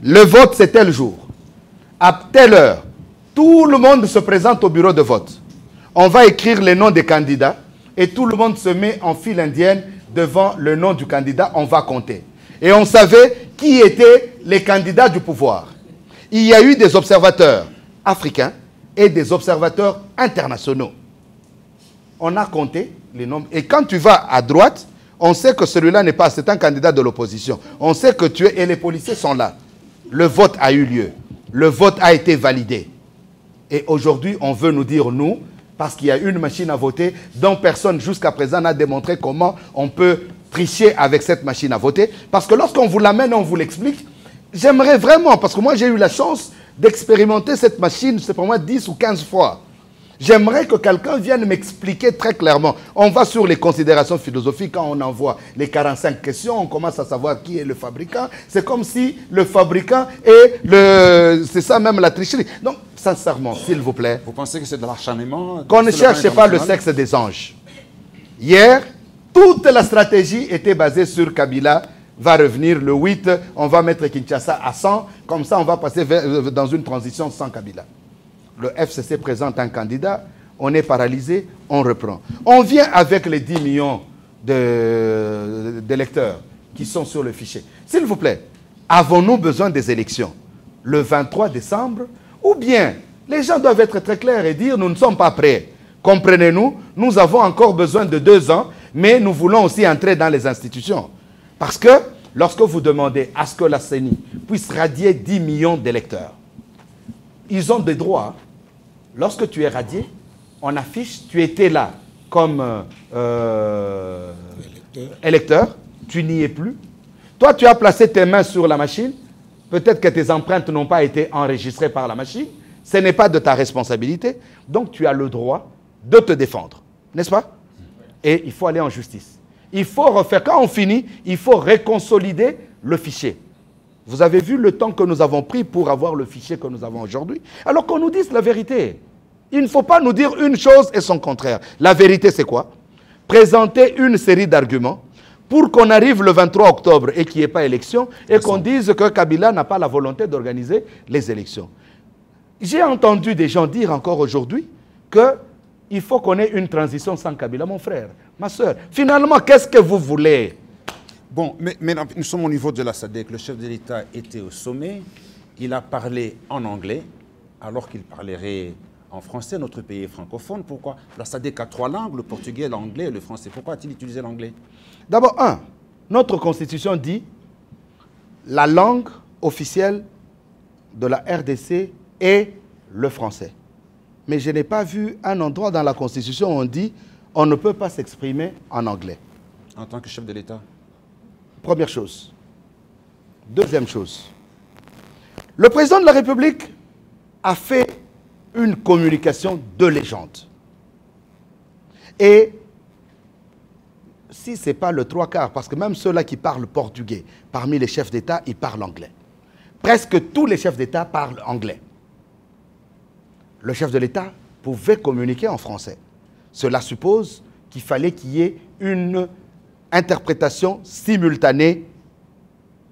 Le vote, c'est tel jour. À telle heure, tout le monde se présente au bureau de vote. On va écrire les noms des candidats et tout le monde se met en file indienne devant le nom du candidat. On va compter. Et on savait qui étaient les candidats du pouvoir. Il y a eu des observateurs africains et des observateurs internationaux. On a compté les noms. Et quand tu vas à droite, on sait que celui-là n'est pas, c'est un candidat de l'opposition. On sait que tu es, et les policiers sont là. Le vote a eu lieu. Le vote a été validé. Et aujourd'hui, on veut nous dire, nous, parce qu'il y a une machine à voter dont personne jusqu'à présent n'a démontré comment on peut tricher avec cette machine à voter. Parce que lorsqu'on vous l'amène, on vous l'explique. J'aimerais vraiment, parce que moi j'ai eu la chance d'expérimenter cette machine, c'est pour moi 10 ou 15 fois. J'aimerais que quelqu'un vienne m'expliquer très clairement. On va sur les considérations philosophiques, quand on envoie les 45 questions, on commence à savoir qui est le fabricant. C'est comme si le fabricant est le... C'est ça même la tricherie. Donc, sincèrement, s'il vous plaît... Vous pensez que c'est de l'acharnement? Qu'on ne cherche pas le sexe des anges. Hier, toute la stratégie était basée sur Kabila va revenir le 8, on va mettre Kinshasa à 100, comme ça on va passer dans une transition sans Kabila. Le FCC présente un candidat, on est paralysé, on reprend. On vient avec les 10 millions d'électeurs qui sont sur le fichier. S'il vous plaît, avons-nous besoin des élections le 23 décembre? Ou bien, les gens doivent être très clairs et dire nous ne sommes pas prêts. Comprenez-nous, nous avons encore besoin de 2 ans, mais nous voulons aussi entrer dans les institutions. Parce que lorsque vous demandez à ce que la CENI puisse radier 10 millions d'électeurs, ils ont des droits. Lorsque tu es radié, on affiche, tu étais là comme électeur, tu n'y es plus. Toi, tu as placé tes mains sur la machine, peut-être que tes empreintes n'ont pas été enregistrées par la machine, ce n'est pas de ta responsabilité, donc tu as le droit de te défendre, n'est-ce pas? Et il faut aller en justice. Il faut refaire, quand on finit, il faut réconsolider le fichier. Vous avez vu le temps que nous avons pris pour avoir le fichier que nous avons aujourd'hui. Alors qu'on nous dise la vérité. Il ne faut pas nous dire une chose et son contraire. La vérité, c'est quoi? Présenter une série d'arguments pour qu'on arrive le 23 octobre et qu'il n'y ait pas élection et qu'on dise que Kabila n'a pas la volonté d'organiser les élections. J'ai entendu des gens dire encore aujourd'hui qu'il faut qu'on ait une transition sans Kabila. Mon frère, ma soeur, finalement, qu'est-ce que vous voulez? Bon, mais nous sommes au niveau de la SADC. Le chef de l'État était au sommet. Il a parlé en anglais, alors qu'il parlerait en français. Notre pays est francophone. Pourquoi? La SADC a 3 langues, le portugais, l'anglais et le français. Pourquoi a-t-il utilisé l'anglais? D'abord, notre constitution dit la langue officielle de la RDC est le français. Mais je n'ai pas vu un endroit dans la constitution où on dit on ne peut pas s'exprimer en anglais. En tant que chef de l'État? Première chose. Deuxième chose. Le président de la République a fait une communication de légende. Et si ce n'est pas le 3/4, parce que même ceux-là qui parlent portugais, parmi les chefs d'État, ils parlent anglais. Presque tous les chefs d'État parlent anglais. Le chef de l'État pouvait communiquer en français. Cela suppose qu'il fallait qu'il y ait une interprétation simultanée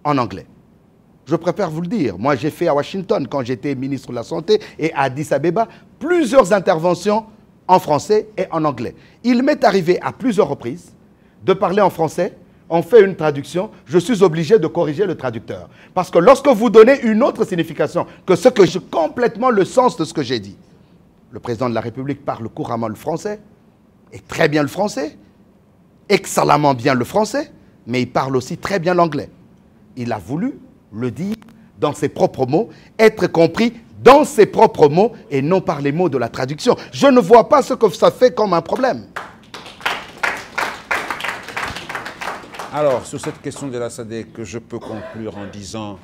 en anglais. Je préfère vous le dire. Moi, j'ai fait à Washington, quand j'étais ministre de la Santé, et à Addis Abeba, plusieurs interventions en français et en anglais. Il m'est arrivé à plusieurs reprises de parler en français, on fait une traduction, je suis obligé de corriger le traducteur. Parce que lorsque vous donnez une autre signification que ce que je complètement le sens de ce que j'ai dit, le président de la République parle couramment le français, et très bien le français, excellemment bien le français, mais il parle aussi très bien l'anglais. Il a voulu le dire dans ses propres mots, être compris dans ses propres mots et non par les mots de la traduction. Je ne vois pas ce que ça fait comme un problème. Alors, sur cette question de la SADC, je peux conclure en disant,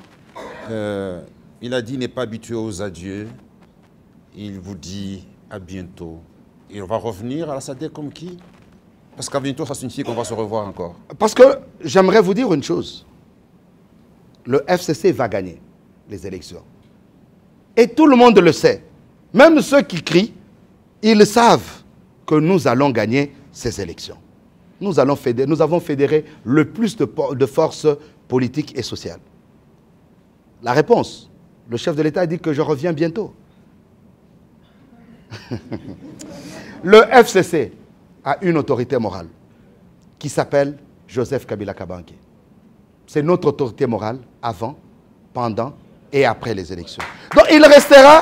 il a dit n'est pas habitué aux adieux, il vous dit à bientôt. Et on va revenir à la SADC comme qui? Parce qu'à bientôt, ça signifie qu'on va se revoir encore. Parce que j'aimerais vous dire une chose. Le FCC va gagner les élections. Et tout le monde le sait. Même ceux qui crient, ils savent que nous allons gagner ces élections. Nous avons fédéré le plus de forces politiques et sociales. La réponse, le chef de l'État a dit que je reviens bientôt. Le FCC a une autorité morale qui s'appelle Joseph Kabila Kabange. C'est notre autorité morale avant, pendant et après les élections. Donc il restera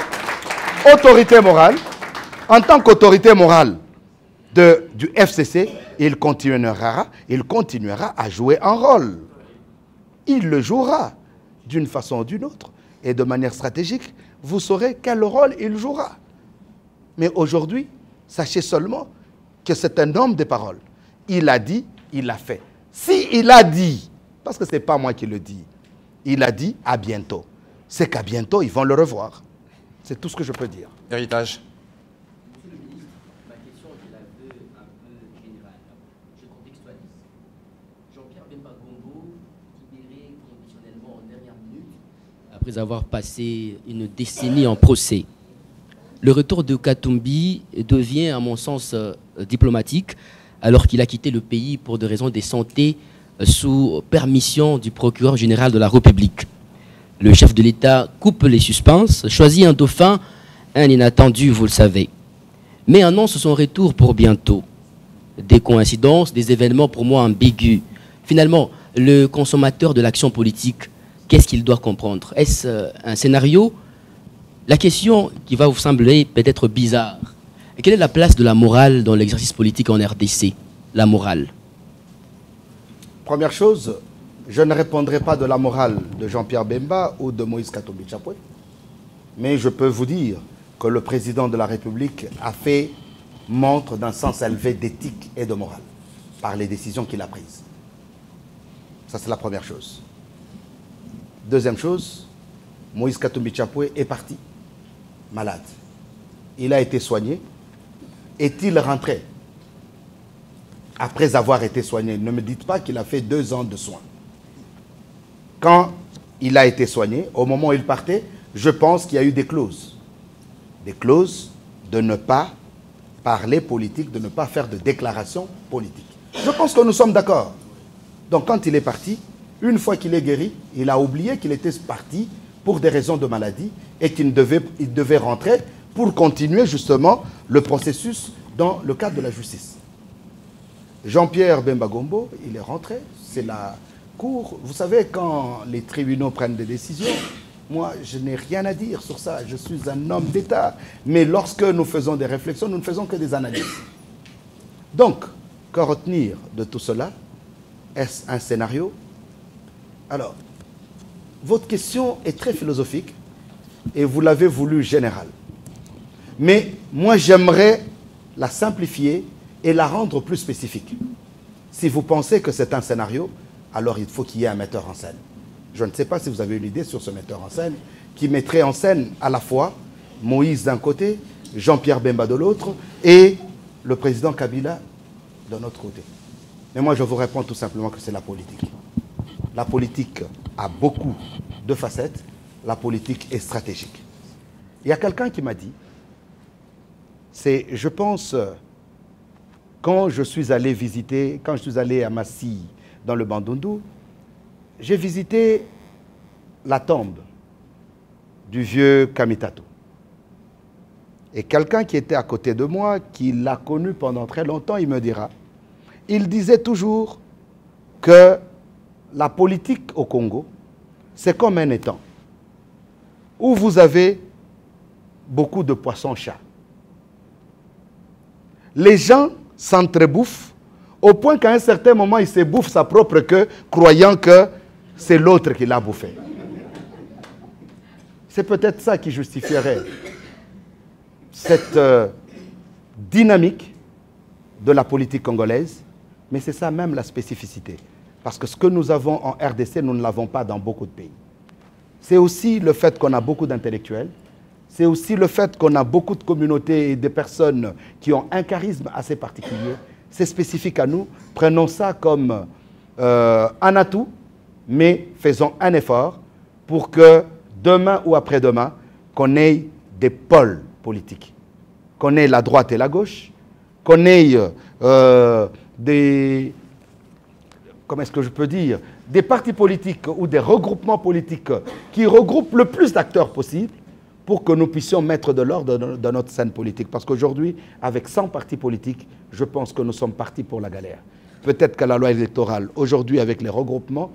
autorité morale. En tant qu'autorité morale du FCC, il continuera à jouer un rôle. Il le jouera d'une façon ou d'une autre. Et de manière stratégique, vous saurez quel rôle il jouera. Mais aujourd'hui, sachez seulement que c'est un homme de parole. Il a dit, il a fait. Si il a dit, parce que ce n'est pas moi qui le dis, il a dit à bientôt. C'est qu'à bientôt, ils vont le revoir. C'est tout ce que je peux dire. Héritage. Monsieur le ministre, ma question, je la veux un peu générale. Je contextualise. Jean-Pierre Bemba Congo, libéré conditionnellement en dernière minute, après avoir passé une décennie en procès. Le retour de Katumbi devient, à mon sens, diplomatique, alors qu'il a quitté le pays pour des raisons de santé sous permission du procureur général de la République. Le chef de l'État coupe les suspens, choisit un dauphin, un inattendu, vous le savez, mais annonce son retour pour bientôt. Des coïncidences, des événements pour moi ambigus. Finalement, le consommateur de l'action politique, qu'est-ce qu'il doit comprendre? Est-ce un scénario? La question qui va vous sembler peut-être bizarre, quelle est la place de la morale dans l'exercice politique en RDC? La morale. Première chose, je ne répondrai pas de la morale de Jean-Pierre Bemba ou de Moïse Katumbi Chapwe, mais je peux vous dire que le président de la République a fait montre d'un sens élevé d'éthique et de morale par les décisions qu'il a prises. Ça, c'est la première chose. Deuxième chose, Moïse Katumbi Chapwe est parti, malade. Il a été soigné. Est-il rentré? après avoir été soigné. Ne me dites pas qu'il a fait 2 ans de soins. Quand il a été soigné, au moment où il partait, je pense qu'il y a eu des clauses. Des clauses de ne pas parler politique, de ne pas faire de déclarations politiques. Je pense que nous sommes d'accord. Donc quand il est parti, une fois qu'il est guéri, il a oublié qu'il était parti pour des raisons de maladie et qu'il devait rentrer pour continuer justement le processus dans le cadre de la justice. Jean-Pierre Bemba Gombo, il est rentré, c'est la cour. Vous savez, quand les tribunaux prennent des décisions, moi, je n'ai rien à dire sur ça. Je suis un homme d'État. Mais lorsque nous faisons des réflexions, nous ne faisons que des analyses. Donc, qu'en retenir de tout cela? Est-ce un scénario? Alors, votre question est très philosophique et vous l'avez voulu générale. Mais moi, j'aimerais la simplifier et la rendre plus spécifique. Si vous pensez que c'est un scénario, alors il faut qu'il y ait un metteur en scène. Je ne sais pas si vous avez une idée sur ce metteur en scène qui mettrait en scène à la fois Moïse d'un côté, Jean-Pierre Bemba de l'autre et le président Kabila de notre côté. Mais moi, je vous réponds tout simplement que c'est la politique. La politique a beaucoup de facettes. La politique est stratégique. Il y a quelqu'un qui m'a dit, je pense, quand je suis allé à Massy dans le Bandundu, j'ai visité la tombe du vieux Kamitato. Et quelqu'un qui était à côté de moi, qui l'a connu pendant très longtemps, il me dira, il disait toujours que la politique au Congo, c'est comme un étang, où vous avez beaucoup de poissons-chats. Les gens s'entrebouffent au point qu'à un certain moment, ils se bouffent sa propre queue, croyant que c'est l'autre qui l'a bouffé. C'est peut-être ça qui justifierait cette dynamique de la politique congolaise, mais c'est ça même la spécificité. Parce que ce que nous avons en RDC, nous ne l'avons pas dans beaucoup de pays. C'est aussi le fait qu'on a beaucoup d'intellectuels, c'est aussi le fait qu'on a beaucoup de communautés et de personnes qui ont un charisme assez particulier. C'est spécifique à nous. Prenons ça comme un atout, mais faisons un effort pour que demain ou après-demain, qu'on ait des pôles politiques, qu'on ait la droite et la gauche, qu'on ait des, comment est-ce que je peux dire, des partis politiques ou des regroupements politiques qui regroupent le plus d'acteurs possible pour que nous puissions mettre de l'ordre dans notre scène politique. Parce qu'aujourd'hui, avec 100 partis politiques, je pense que nous sommes partis pour la galère. Peut-être qu'à la loi électorale, aujourd'hui avec les regroupements,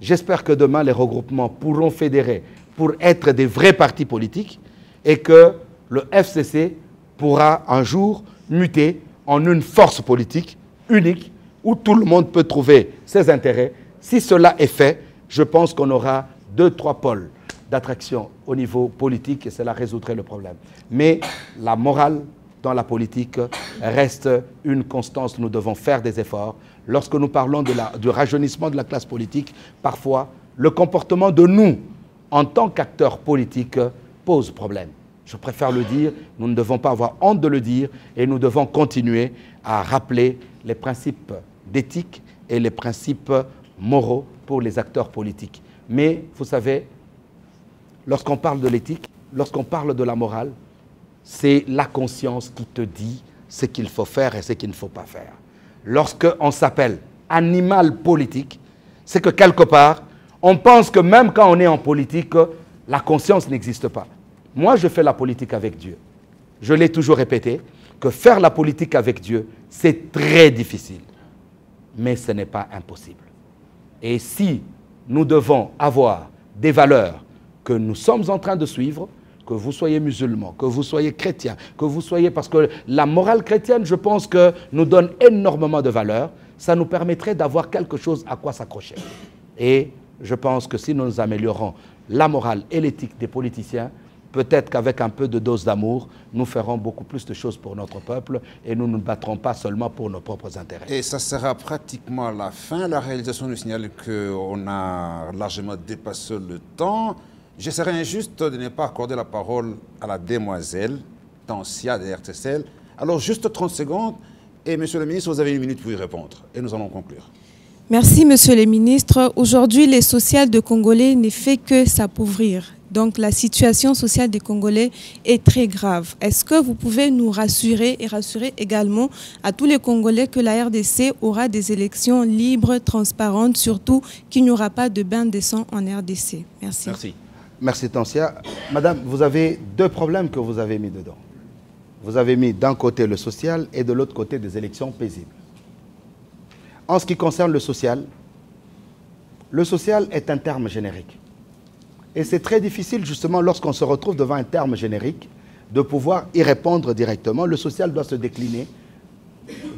j'espère que demain les regroupements pourront fédérer pour être des vrais partis politiques et que le FCC pourra un jour muter en une force politique unique où tout le monde peut trouver ses intérêts. Si cela est fait, je pense qu'on aura 2-3 pôles d'attraction au niveau politique et cela résoudrait le problème. Mais la morale dans la politique reste une constance. Nous devons faire des efforts. Lorsque nous parlons du rajeunissement de la classe politique, parfois, le comportement de nous, en tant qu'acteurs politiques, pose problème. Je préfère le dire, nous ne devons pas avoir honte de le dire et nous devons continuer à rappeler les principes d'éthique et les principes moraux pour les acteurs politiques. Mais, vous savez, lorsqu'on parle de l'éthique, lorsqu'on parle de la morale, c'est la conscience qui te dit ce qu'il faut faire et ce qu'il ne faut pas faire. Lorsqu'on s'appelle animal politique, c'est que quelque part, on pense que même quand on est en politique, la conscience n'existe pas. Moi, je fais la politique avec Dieu. Je l'ai toujours répété, que faire la politique avec Dieu, c'est très difficile. Mais ce n'est pas impossible. Et si nous devons avoir des valeurs que nous sommes en train de suivre, que vous soyez musulman, que vous soyez chrétien, que vous soyez... Parce que la morale chrétienne, je pense que nous donne énormément de valeurs. Ça nous permettrait d'avoir quelque chose à quoi s'accrocher. Et je pense que si nous améliorons la morale et l'éthique des politiciens, peut-être qu'avec un peu de dose d'amour, nous ferons beaucoup plus de choses pour notre peuple et nous ne nous battrons pas seulement pour nos propres intérêts. Et ça sera pratiquement la fin. La réalisation nous signale qu'on a largement dépassé le temps. Je serais injuste de ne pas accorder la parole à la demoiselle Tancia de RTCL. Alors, juste 30 secondes, Et monsieur le ministre, vous avez 1 minute pour y répondre. Et nous allons conclure. Merci, monsieur le ministre. Aujourd'hui, les social de Congolais ne fait que s'appauvrir. Donc, la situation sociale des Congolais est très grave. Est-ce que vous pouvez nous rassurer et rassurer également à tous les Congolais que la RDC aura des élections libres, transparentes, surtout qu'il n'y aura pas de bain de sang en RDC? Merci. Merci. Merci, Tansia. Madame, vous avez 2 problèmes que vous avez mis dedans. Vous avez mis d'un côté le social et de l'autre côté des élections paisibles. En ce qui concerne le social est un terme générique. Et c'est très difficile, justement, lorsqu'on se retrouve devant un terme générique, de pouvoir y répondre directement. Le social doit se décliner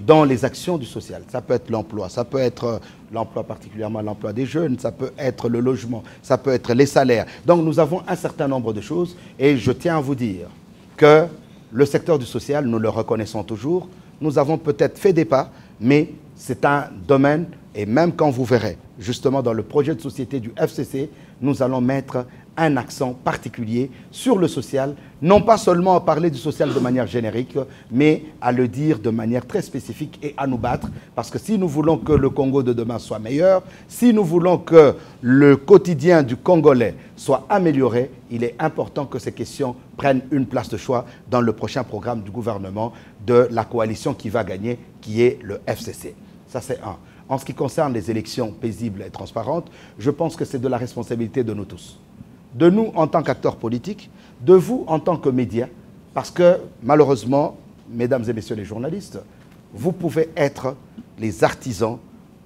dans les actions du social. Ça peut être l'emploi, ça peut être l'emploi, particulièrement l'emploi des jeunes, ça peut être le logement, ça peut être les salaires. Donc nous avons un certain nombre de choses et je tiens à vous dire que le secteur du social, nous le reconnaissons toujours. Nous avons peut-être fait des pas, mais c'est un domaine, et même quand vous verrez, justement dans le projet de société du FCC, nous allons mettre un accent particulier sur le social, non pas seulement à parler du social de manière générique, mais à le dire de manière très spécifique et à nous battre. Parce que si nous voulons que le Congo de demain soit meilleur, si nous voulons que le quotidien du Congolais soit amélioré, il est important que ces questions prennent une place de choix dans le prochain programme du gouvernement de la coalition qui va gagner, qui est le FCC. Ça, c'est un. En ce qui concerne les élections paisibles et transparentes, je pense que c'est de la responsabilité de nous tous. De nous en tant qu'acteurs politiques, de vous en tant que médias, parce que malheureusement, mesdames et messieurs les journalistes, vous pouvez être les artisans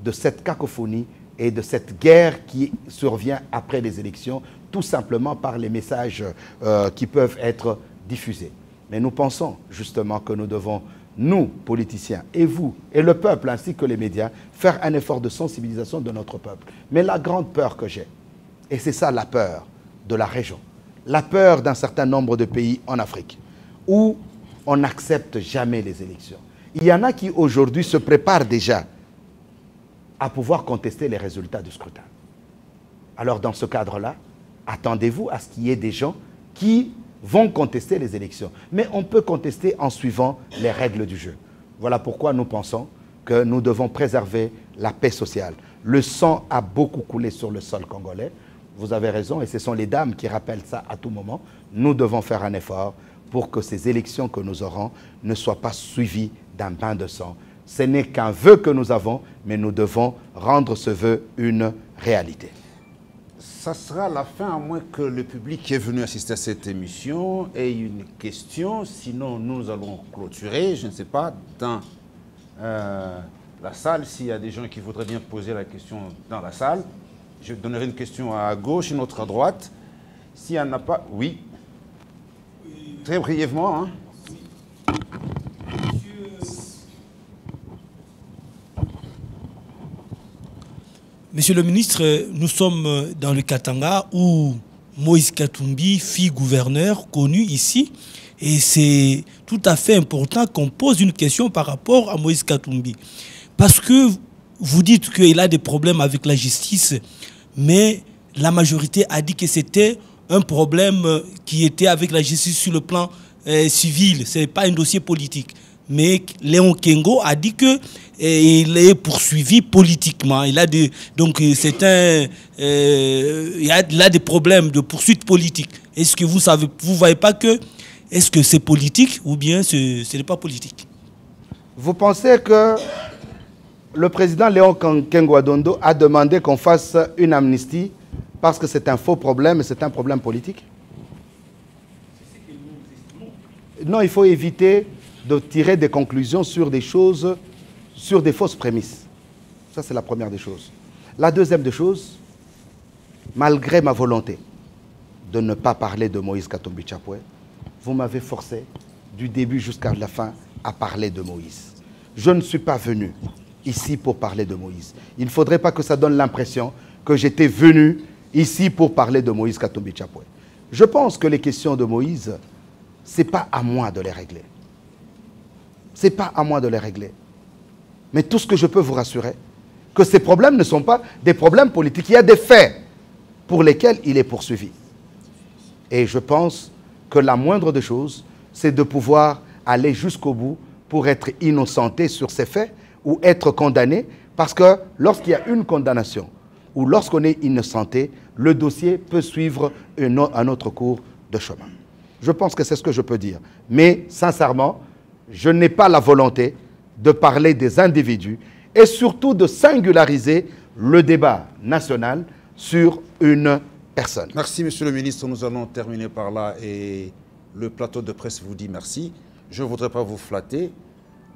de cette cacophonie et de cette guerre qui survient après les élections, tout simplement par les messages qui peuvent être diffusés. Mais nous pensons justement que nous devons, nous, politiciens, et vous, et le peuple, ainsi que les médias, faire un effort de sensibilisation de notre peuple. Mais la grande peur que j'ai, et c'est ça la peur de la région, la peur d'un certain nombre de pays en Afrique, où on n'accepte jamais les élections. Il y en a qui aujourd'hui se préparent déjà à pouvoir contester les résultats du scrutin. Alors dans ce cadre-là, attendez-vous à ce qu'il y ait des gens qui vont contester les élections. Mais on peut contester en suivant les règles du jeu. Voilà pourquoi nous pensons que nous devons préserver la paix sociale. Le sang a beaucoup coulé sur le sol congolais. Vous avez raison, et ce sont les dames qui rappellent ça à tout moment. Nous devons faire un effort pour que ces élections que nous aurons ne soient pas suivies d'un bain de sang. Ce n'est qu'un vœu que nous avons, mais nous devons rendre ce vœu une réalité. Ça sera la fin, à moins que le public qui est venu assister à cette émission ait une question. Sinon, nous allons clôturer, je ne sais pas, dans la salle, s'il y a des gens qui voudraient bien poser la question dans la salle. Je donnerai une question à gauche, une autre à droite. S'il n'y en a pas, oui. Très brièvement. Hein. Monsieur le ministre, nous sommes dans le Katanga où Moïse Katumbi, fut gouverneur, connu ici. Et c'est tout à fait important qu'on pose une question par rapport à Moïse Katumbi. Parce que vous dites qu'il a des problèmes avec la justice, mais la majorité a dit que c'était un problème qui était avec la justice sur le plan civil. Ce n'est pas un dossier politique. Mais Léon Kengo a dit qu'il est poursuivi politiquement. Il a des, donc c'est un, il a des problèmes de poursuite politique. Est-ce que vous savez, vous voyez pas que, est-ce que c'est politique ou bien ce n'est pas politique? Vous pensez que le président Léon Kengo Adondo a demandé qu'on fasse une amnistie parce que c'est un faux problème et c'est un problème politique? Non, il faut éviter de tirer des conclusions sur des choses, sur des fausses prémices. Ça, c'est la première des choses. La deuxième des choses, malgré ma volonté de ne pas parler de Moïse Katumbi Chapwe, vous m'avez forcé, du début jusqu'à la fin, à parler de Moïse. Je ne suis pas venu ici pour parler de Moïse. Il ne faudrait pas que ça donne l'impression que j'étais venu ici pour parler de Moïse Katumbi Chapwe. Je pense que les questions de Moïse, ce n'est pas à moi de les régler. Ce n'est pas à moi de les régler. Mais tout ce que je peux vous rassurer, que ces problèmes ne sont pas des problèmes politiques. Il y a des faits pour lesquels il est poursuivi. Et je pense que la moindre des choses, c'est de pouvoir aller jusqu'au bout pour être innocenté sur ces faits ou être condamné, parce que lorsqu'il y a une condamnation ou lorsqu'on est innocenté, le dossier peut suivre un autre cours de chemin. Je pense que c'est ce que je peux dire. Mais sincèrement, je n'ai pas la volonté de parler des individus et surtout de singulariser le débat national sur une personne. Merci, Monsieur le Ministre. Nous allons terminer par là et le plateau de presse vous dit merci. Je ne voudrais pas vous flatter.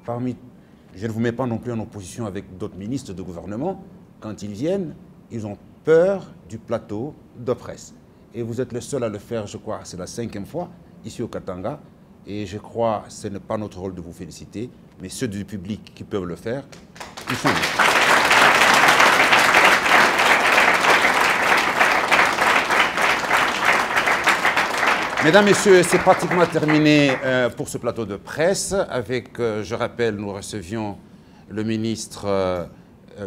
Je ne vous mets pas non plus en opposition avec d'autres ministres de gouvernement. Quand ils viennent, ils ont peur du plateau de presse. Et vous êtes le seul à le faire, je crois, c'est la 5e fois, ici au Katanga. Et je crois que ce n'est pas notre rôle de vous féliciter, mais ceux du public qui peuvent le faire, ils font. Mesdames, Messieurs, c'est pratiquement terminé pour ce plateau de presse. Avec, je rappelle, nous recevions le ministre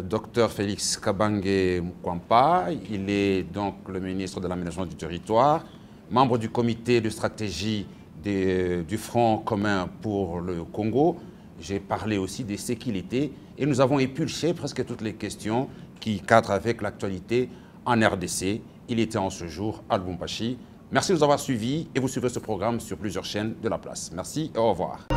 Dr Félix Kabange Mukwampa. Il est donc le ministre de l'aménagement du territoire, membre du comité de stratégie du Front commun pour le Congo. J'ai parlé aussi des sécurités et nous avons épulché presque toutes les questions qui cadrent avec l'actualité en RDC. Il était en ce jour à Lubumbashi. Merci de nous avoir suivis et vous suivrez ce programme sur plusieurs chaînes de la place. Merci et au revoir.